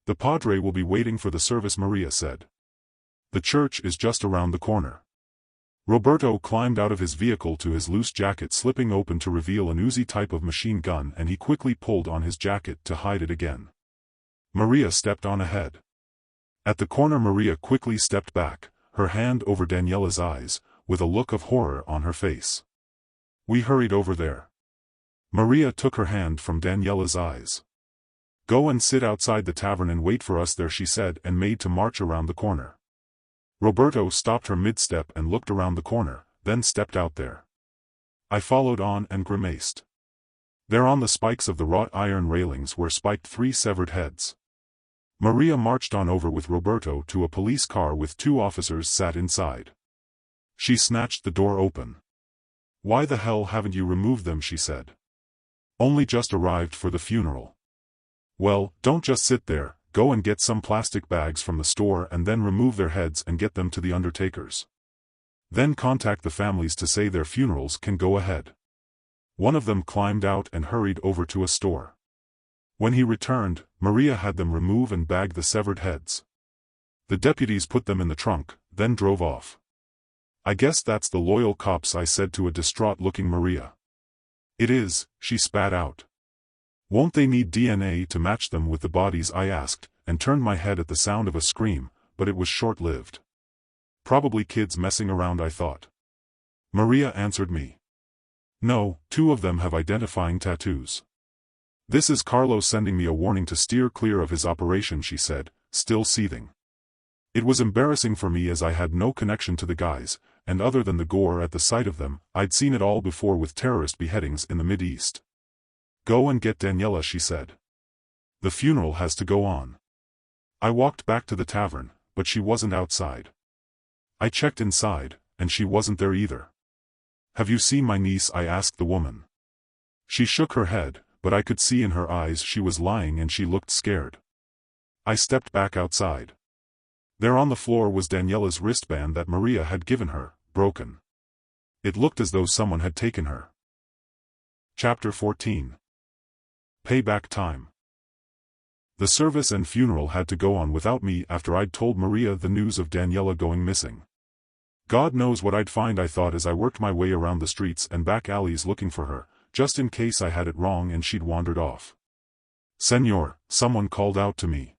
The padre will be waiting for the service, Maria said. The church is just around the corner. Roberto climbed out of his vehicle to his loose jacket, slipping open to reveal an Uzi type of machine gun, and he quickly pulled on his jacket to hide it again. Maria stepped on ahead. At the corner Maria quickly stepped back, her hand over Daniela's eyes, with a look of horror on her face. We hurried over there. Maria took her hand from Daniela's eyes. Go and sit outside the tavern and wait for us there, she said, and made to march around the corner. Roberto stopped her mid-step and looked around the corner, then stepped out there. I followed on and grimaced. There on the spikes of the wrought iron railings were spiked 3 severed heads. Maria marched on over with Roberto to a police car with 2 officers sat inside. She snatched the door open. Why the hell haven't you removed them, she said. Only just arrived for the funeral. Well, don't just sit there, go and get some plastic bags from the store and then remove their heads and get them to the undertakers. Then contact the families to say their funerals can go ahead. One of them climbed out and hurried over to a store. When he returned, Maria had them remove and bag the severed heads. The deputies put them in the trunk, then drove off. I guess that's the loyal cops, I said to a distraught-looking Maria. It is, she spat out. Won't they need DNA to match them with the bodies, I asked, and turned my head at the sound of a scream, but it was short-lived. Probably kids messing around, I thought. Maria answered me. No, 2 of them have identifying tattoos. This is Carlos sending me a warning to steer clear of his operation, she said, still seething. It was embarrassing for me as I had no connection to the guys, and other than the gore at the sight of them, I'd seen it all before with terrorist beheadings in the Mideast. Go and get Daniela, she said. The funeral has to go on. I walked back to the tavern, but she wasn't outside. I checked inside, and she wasn't there either. Have you seen my niece, I asked the woman. She shook her head, but I could see in her eyes she was lying and she looked scared. I stepped back outside. There on the floor was Daniela's wristband that Maria had given her, broken. It looked as though someone had taken her. Chapter 14. Payback time. The service and funeral had to go on without me after I'd told Maria the news of Daniela going missing. God knows what I'd find, I thought as I worked my way around the streets and back alleys looking for her, just in case I had it wrong and she'd wandered off. Senor, someone called out to me.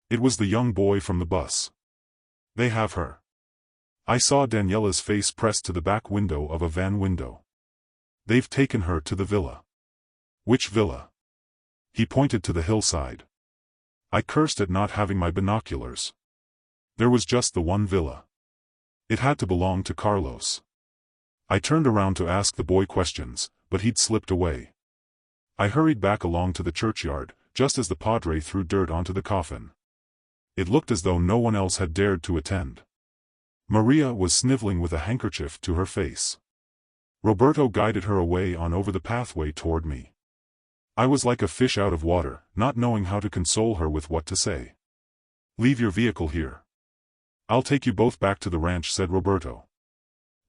It was the young boy from the bus. They have her. I saw Daniela's face pressed to the back window of a van window. They've taken her to the villa. Which villa? He pointed to the hillside. I cursed at not having my binoculars. There was just the one villa. It had to belong to Carlos. I turned around to ask the boy questions, but he'd slipped away. I hurried back along to the churchyard, just as the padre threw dirt onto the coffin. It looked as though no one else had dared to attend. Maria was sniveling with a handkerchief to her face. Roberto guided her away on over the pathway toward me. I was like a fish out of water, not knowing how to console her with what to say. "Leave your vehicle here. I'll take you both back to the ranch," said Roberto.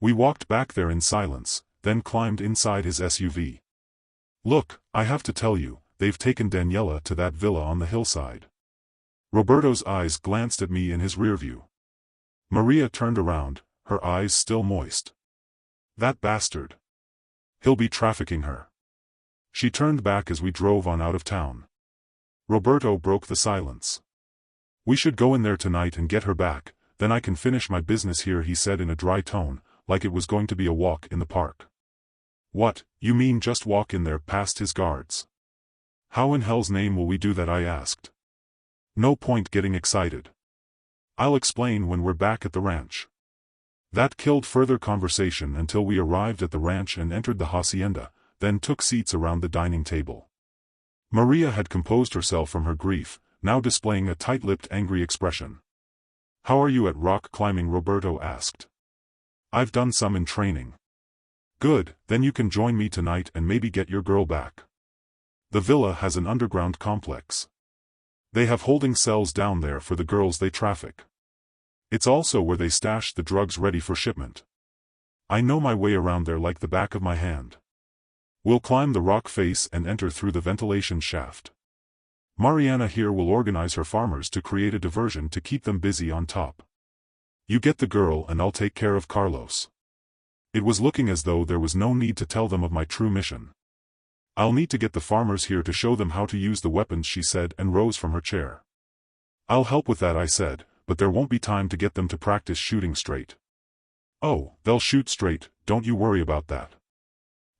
We walked back there in silence, then climbed inside his SUV. "Look, I have to tell you, they've taken Daniela to that villa on the hillside." Roberto's eyes glanced at me in his rearview. Maria turned around, her eyes still moist. "That bastard. He'll be trafficking her." She turned back as we drove on out of town. Roberto broke the silence. "We should go in there tonight and get her back, then I can finish my business here," he said in a dry tone, like it was going to be a walk in the park. "What, you mean just walk in there past his guards?" "How in hell's name will we do that?" I asked. "No point getting excited. I'll explain when we're back at the ranch." That killed further conversation until we arrived at the ranch and entered the hacienda, then took seats around the dining table. Maria had composed herself from her grief, now displaying a tight-lipped angry expression. "How are you at rock climbing?" Roberto asked. "I've done some in training." "Good, then you can join me tonight and maybe get your girl back. The villa has an underground complex. They have holding cells down there for the girls they traffic. It's also where they stash the drugs ready for shipment. I know my way around there like the back of my hand. We'll climb the rock face and enter through the ventilation shaft. Mariana here will organize her farmers to create a diversion to keep them busy on top. You get the girl and I'll take care of Carlos." It was looking as though there was no need to tell them of my true mission. "I'll need to get the farmers here to show them how to use the weapons," she said, and rose from her chair. "I'll help with that," I said, "but there won't be time to get them to practice shooting straight." "Oh, they'll shoot straight, don't you worry about that.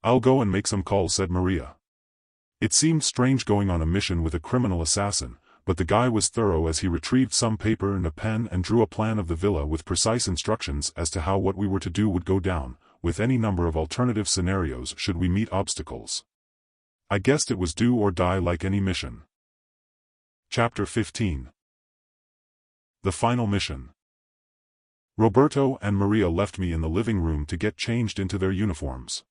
I'll go and make some calls," said Maria. It seemed strange going on a mission with a criminal assassin, but the guy was thorough as he retrieved some paper and a pen and drew a plan of the villa with precise instructions as to how what we were to do would go down, with any number of alternative scenarios should we meet obstacles. I guessed it was do or die like any mission. Chapter 15. The final mission. Roberto and Maria left me in the living room to get changed into their uniforms.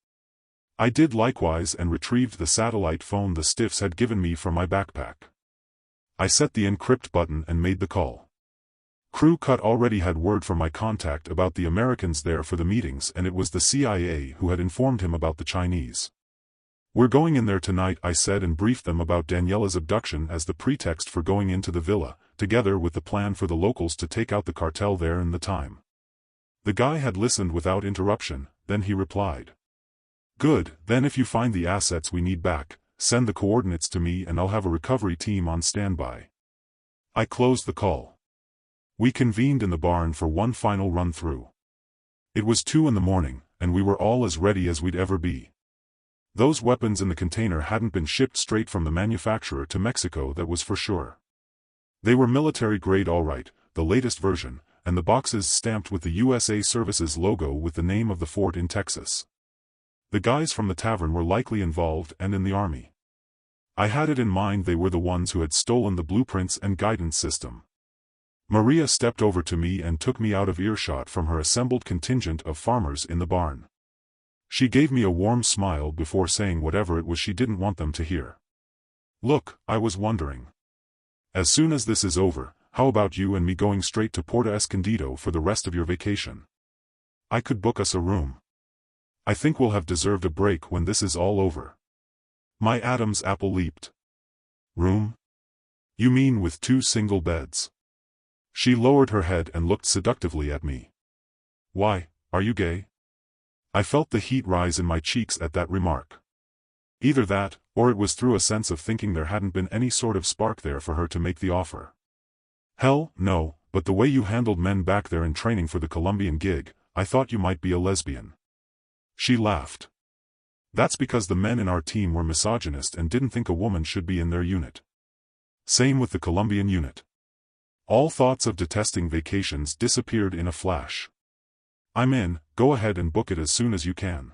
I did likewise and retrieved the satellite phone the stiffs had given me from my backpack. I set the encrypt button and made the call. Crew Cut already had word from my contact about the Americans there for the meetings, and it was the CIA who had informed him about the Chinese. "We're going in there tonight," I said, and briefed them about Daniela's abduction as the pretext for going into the villa, together with the plan for the locals to take out the cartel there in the time. The guy had listened without interruption, then he replied. "Good, then if you find the assets we need back, send the coordinates to me and I'll have a recovery team on standby." I closed the call. We convened in the barn for one final run-through. It was 2 in the morning, and we were all as ready as we'd ever be. Those weapons in the container hadn't been shipped straight from the manufacturer to Mexico, that was for sure. They were military-grade all right, the latest version, and the boxes stamped with the USA Services logo with the name of the fort in Texas. The guys from the tavern were likely involved and in the army. I had it in mind they were the ones who had stolen the blueprints and guidance system. Maria stepped over to me and took me out of earshot from her assembled contingent of farmers in the barn. She gave me a warm smile before saying whatever it was she didn't want them to hear. "Look, I was wondering. As soon as this is over, how about you and me going straight to Puerto Escondido for the rest of your vacation? I could book us a room. I think we'll have deserved a break when this is all over." My Adam's apple leaped. "Room? You mean with 2 single beds?" She lowered her head and looked seductively at me. "Why, are you gay?" I felt the heat rise in my cheeks at that remark. Either that, or it was through a sense of thinking there hadn't been any sort of spark there for her to make the offer. "Hell, no, but the way you handled men back there in training for the Colombian gig, I thought you might be a lesbian." She laughed. "That's because the men in our team were misogynist and didn't think a woman should be in their unit. Same with the Colombian unit. All thoughts of detesting vacations disappeared in a flash. I'm in, go ahead and book it as soon as you can.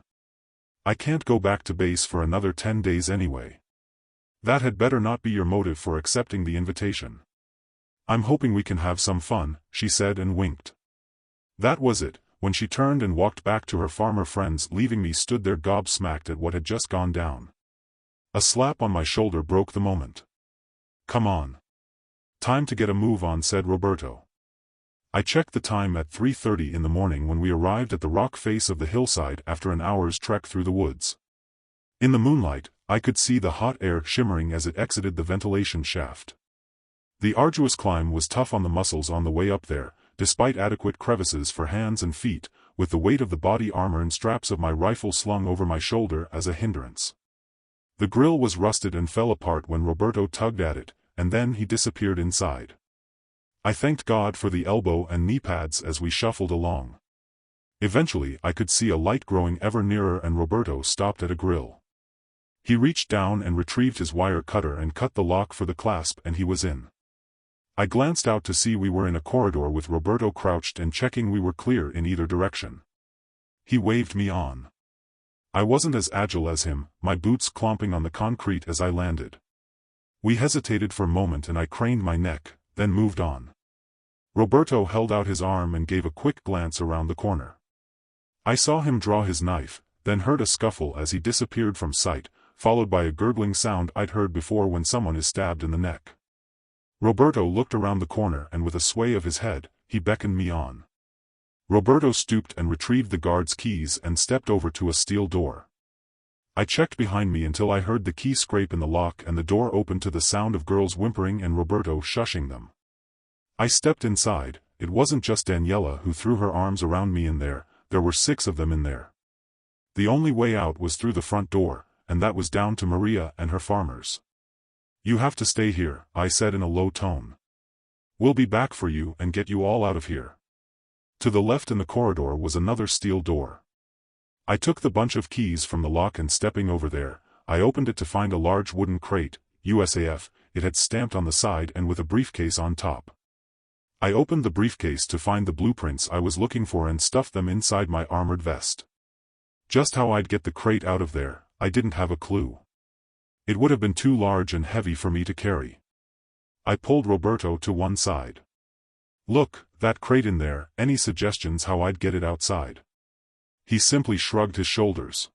I can't go back to base for another 10 days anyway. That had better not be your motive for accepting the invitation. I'm hoping we can have some fun, she said and winked. That was it, when she turned and walked back to her farmer friends, leaving me stood there gobsmacked at what had just gone down. A slap on my shoulder broke the moment. Come on. Time to get a move on, said Roberto. I checked the time at 3:30 in the morning when we arrived at the rock face of the hillside after an hour's trek through the woods. In the moonlight, I could see the hot air shimmering as it exited the ventilation shaft. The arduous climb was tough on the muscles on the way up there, despite adequate crevices for hands and feet, with the weight of the body armor and straps of my rifle slung over my shoulder as a hindrance. The grill was rusted and fell apart when Roberto tugged at it, and then he disappeared inside. I thanked God for the elbow and knee pads as we shuffled along. Eventually I could see a light growing ever nearer and Roberto stopped at a grill. He reached down and retrieved his wire cutter and cut the lock for the clasp, and he was in. I glanced out to see we were in a corridor with Roberto crouched and checking we were clear in either direction. He waved me on. I wasn't as agile as him, my boots clomping on the concrete as I landed. We hesitated for a moment and I craned my neck, then moved on. Roberto held out his arm and gave a quick glance around the corner. I saw him draw his knife, then heard a scuffle as he disappeared from sight, followed by a gurgling sound I'd heard before when someone is stabbed in the neck. Roberto looked around the corner and with a sway of his head, he beckoned me on. Roberto stooped and retrieved the guard's keys and stepped over to a steel door. I checked behind me until I heard the key scrape in the lock and the door opened to the sound of girls whimpering and Roberto shushing them. I stepped inside. It wasn't just Daniela who threw her arms around me in there, there were 6 of them in there. The only way out was through the front door, and that was down to Maria and her farmers. You have to stay here, I said in a low tone. We'll be back for you and get you all out of here. To the left in the corridor was another steel door. I took the bunch of keys from the lock and stepping over there, I opened it to find a large wooden crate, USAF, it had stamped on the side and with a briefcase on top. I opened the briefcase to find the blueprints I was looking for and stuffed them inside my armored vest. Just how I'd get the crate out of there, I didn't have a clue. It would have been too large and heavy for me to carry. I pulled Roberto to one side. Look, that crate in there, any suggestions how I'd get it outside? He simply shrugged his shoulders.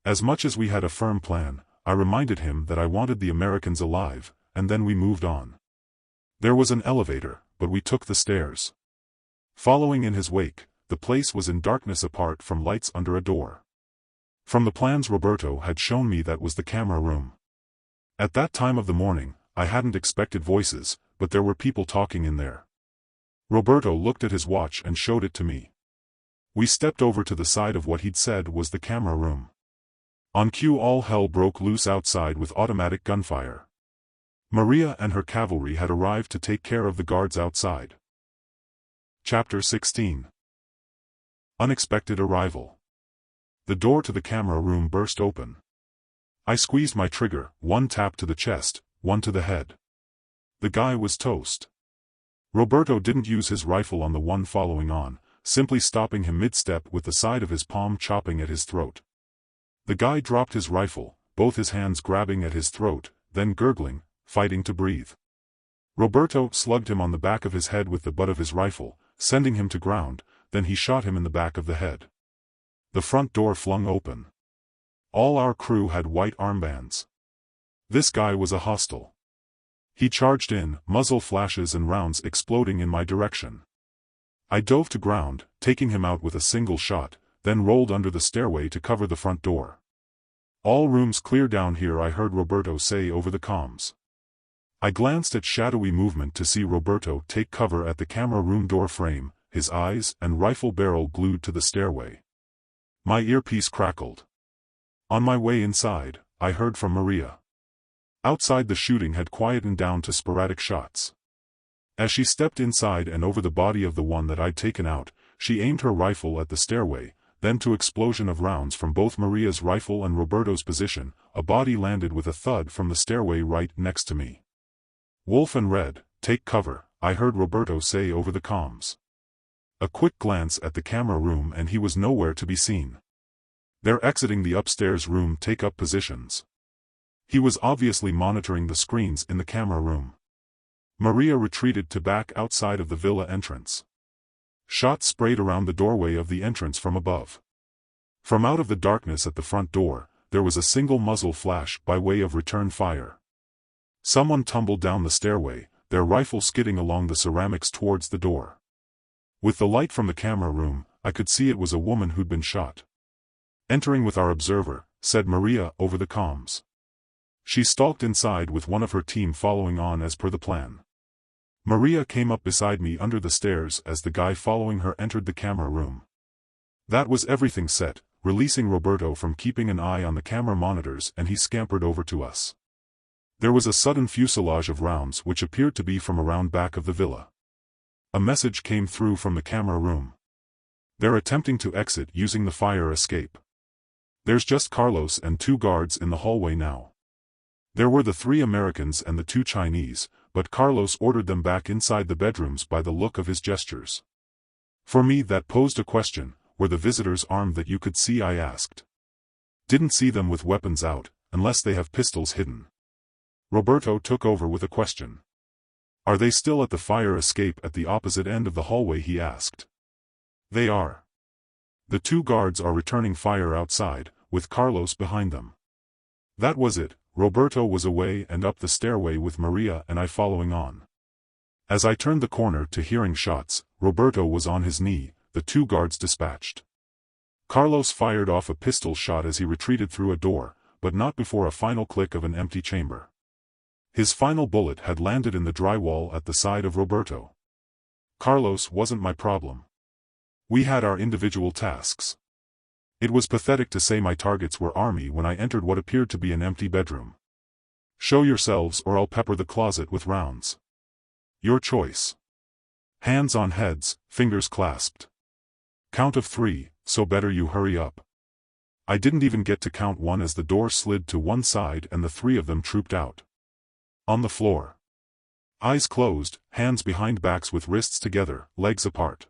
As much as we had a firm plan, I reminded him that I wanted the Americans alive, and then we moved on. There was an elevator, but we took the stairs. Following in his wake, the place was in darkness apart from lights under a door. From the plans Roberto had shown me that was the camera room. At that time of the morning, I hadn't expected voices, but there were people talking in there. Roberto looked at his watch and showed it to me. We stepped over to the side of what he'd said was the camera room. On cue all hell broke loose outside with automatic gunfire. Maria and her cavalry had arrived to take care of the guards outside. Chapter 16. Unexpected arrival. The door to the camera room burst open. I squeezed my trigger, one tap to the chest, one to the head. The guy was toast. Roberto didn't use his rifle on the one following on, simply stopping him mid-step with the side of his palm chopping at his throat. The guy dropped his rifle, both his hands grabbing at his throat, then gurgling, fighting to breathe. Roberto slugged him on the back of his head with the butt of his rifle, sending him to ground, then he shot him in the back of the head. The front door flung open. All our crew had white armbands. This guy was a hostile. He charged in, muzzle flashes and rounds exploding in my direction. I dove to ground, taking him out with a single shot, then rolled under the stairway to cover the front door. All rooms clear down here, I heard Roberto say over the comms. I glanced at shadowy movement to see Roberto take cover at the camera room door frame, his eyes and rifle barrel glued to the stairway. My earpiece crackled. On my way inside, I heard from Maria. Outside the shooting had quietened down to sporadic shots. As she stepped inside and over the body of the one that I'd taken out, she aimed her rifle at the stairway, then to explosion of rounds from both Maria's rifle and Roberto's position, a body landed with a thud from the stairway right next to me. "Wolf and Red, take cover," I heard Roberto say over the comms. A quick glance at the camera room and he was nowhere to be seen. "They're exiting the upstairs room, take up positions." He was obviously monitoring the screens in the camera room. Maria retreated to back outside of the villa entrance. Shots sprayed around the doorway of the entrance from above. From out of the darkness at the front door, there was a single muzzle flash by way of return fire. Someone tumbled down the stairway, their rifle skidding along the ceramics towards the door. With the light from the camera room, I could see it was a woman who'd been shot. "Entering with our observer," said Maria over the comms. She stalked inside with one of her team following on as per the plan. Maria came up beside me under the stairs as the guy following her entered the camera room. That was everything set, releasing Roberto from keeping an eye on the camera monitors, and he scampered over to us. There was a sudden fusillade of rounds which appeared to be from around back of the villa. A message came through from the camera room. "They're attempting to exit using the fire escape. There's just Carlos and 2 guards in the hallway now." There were the 3 Americans and the 2 Chinese, but Carlos ordered them back inside the bedrooms by the look of his gestures. For me that posed a question: were the visitors armed that you could see? I asked. "Didn't see them with weapons out, unless they have pistols hidden." Roberto took over with a question. "Are they still at the fire escape at the opposite end of the hallway?" he asked. "They are. The 2 guards are returning fire outside, with Carlos behind them." That was it. Roberto was away and up the stairway with Maria and I following on. As I turned the corner to hearing shots, Roberto was on his knee, the 2 guards dispatched. Carlos fired off a pistol shot as he retreated through a door, but not before a final click of an empty chamber. His final bullet had landed in the drywall at the side of Roberto. Carlos wasn't my problem. We had our individual tasks. It was pathetic to say my targets were army when I entered what appeared to be an empty bedroom. "Show yourselves or I'll pepper the closet with rounds." "Your choice." Hands on heads, fingers clasped. "Count of 3, so better you hurry up." I didn't even get to count 1 as the door slid to one side and the 3 of them trooped out. On the floor. Eyes closed, hands behind backs with wrists together, legs apart.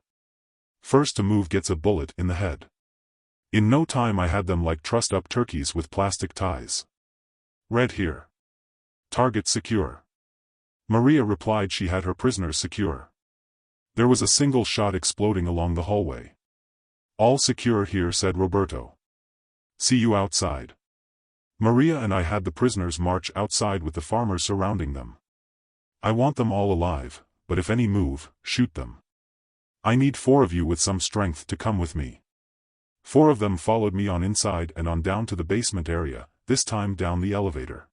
First to move gets a bullet in the head. In no time I had them like trussed-up turkeys with plastic ties. "Red here. Target secure." Maria replied she had her prisoners secure. There was a single shot exploding along the hallway. "All secure here," said Roberto. "See you outside." Maria and I had the prisoners march outside with the farmers surrounding them. "I want them all alive, but if any move, shoot them. I need 4 of you with some strength to come with me." 4 of them followed me on inside and on down to the basement area, this time down the elevator.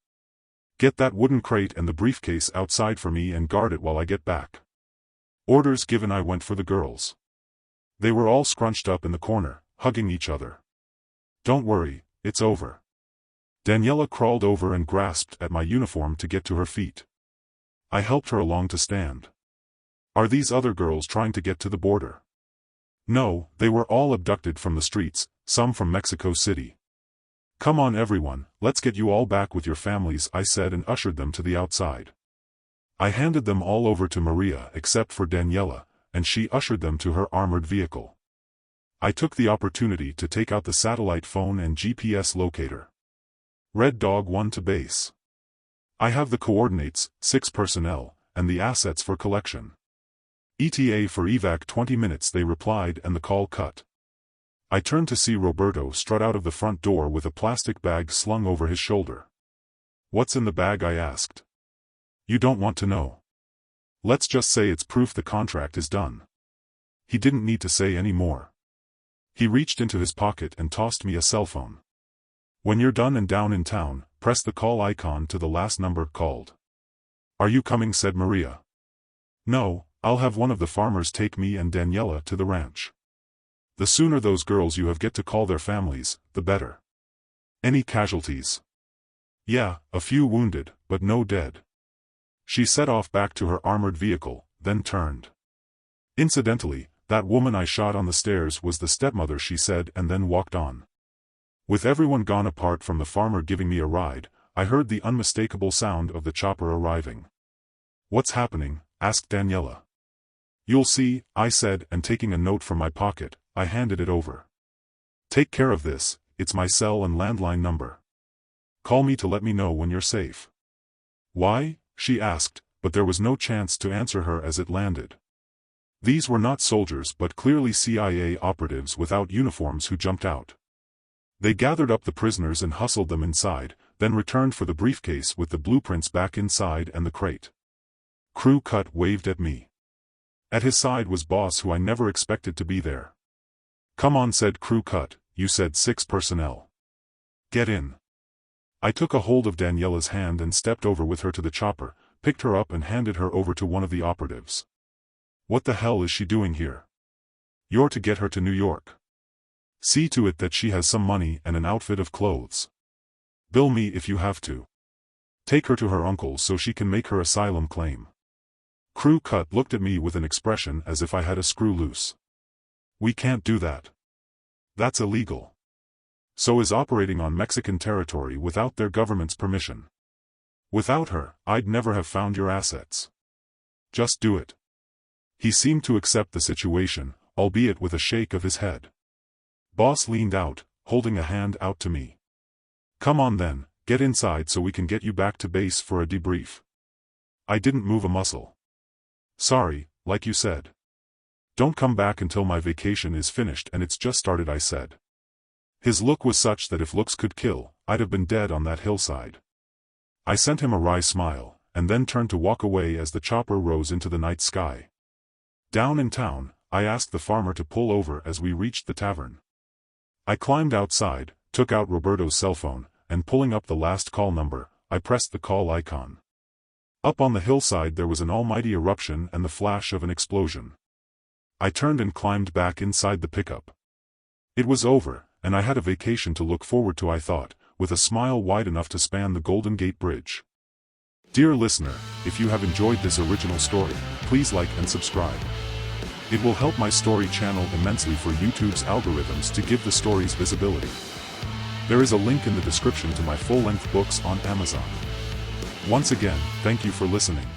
"Get that wooden crate and the briefcase outside for me and guard it while I get back." Orders given. I went for the girls. They were all scrunched up in the corner, hugging each other. "Don't worry, it's over." Daniela crawled over and grasped at my uniform to get to her feet. I helped her along to stand. "Are these other girls trying to get to the border?" "No, they were all abducted from the streets, some from Mexico City." "Come on everyone, let's get you all back with your families," I said and ushered them to the outside. I handed them all over to Maria except for Daniela, and she ushered them to her armored vehicle. I took the opportunity to take out the satellite phone and GPS locator. "Red Dog 1 to base. I have the coordinates, 6 personnel, and the assets for collection. ETA for evac 20 minutes," they replied, and the call cut. I turned to see Roberto strut out of the front door with a plastic bag slung over his shoulder. "What's in the bag?" I asked. "You don't want to know. Let's just say it's proof the contract is done." He didn't need to say any more. He reached into his pocket and tossed me a cell phone. "When you're done and down in town, press the call icon to the last number called." "Are you coming?" said Maria. "No, I'll have one of the farmers take me and Daniela to the ranch. The sooner those girls you have get to call their families, the better." "Any casualties?" "Yeah, a few wounded, but no dead." She set off back to her armored vehicle, then turned. "Incidentally, that woman I shot on the stairs was the stepmother," she said, and then walked on. With everyone gone apart from the farmer giving me a ride, I heard the unmistakable sound of the chopper arriving. What's happening? Asked Daniela. You'll see, I said, and taking a note from my pocket, I handed it over. Take care of this, it's my cell and landline number. Call me to let me know when you're safe. Why? She asked, but there was no chance to answer her as it landed. These were not soldiers but clearly CIA operatives without uniforms who jumped out. They gathered up the prisoners and hustled them inside, then returned for the briefcase with the blueprints back inside and the crate. Crew Cut waved at me. At his side was Boss, who I never expected to be there. Come on, said Crew Cut, you said 6 personnel. Get in. I took a hold of Daniela's hand and stepped over with her to the chopper, picked her up and handed her over to one of the operatives. What the hell is she doing here? You're to get her to New York. See to it that she has some money and an outfit of clothes. Bill me if you have to. Take her to her uncle so she can make her asylum claim. Crew Cut looked at me with an expression as if I had a screw loose. We can't do that. That's illegal. So is operating on Mexican territory without their government's permission. Without her, I'd never have found your assets. Just do it. He seemed to accept the situation, albeit with a shake of his head. Boss leaned out, holding a hand out to me. Come on then, get inside so we can get you back to base for a debrief. I didn't move a muscle. Sorry, like you said. Don't come back until my vacation is finished and it's just started, I said. His look was such that if looks could kill, I'd have been dead on that hillside. I sent him a wry smile, and then turned to walk away as the chopper rose into the night sky. Down in town, I asked the farmer to pull over as we reached the tavern. I climbed outside, took out Roberto's cell phone, and pulling up the last call number, I pressed the call icon. Up on the hillside there was an almighty eruption and the flash of an explosion. I turned and climbed back inside the pickup. It was over, and I had a vacation to look forward to, I thought, with a smile wide enough to span the Golden Gate Bridge. Dear listener, if you have enjoyed this original story, please like and subscribe. It will help my story channel immensely for YouTube's algorithms to give the stories visibility. There is a link in the description to my full-length books on Amazon. Once again, thank you for listening.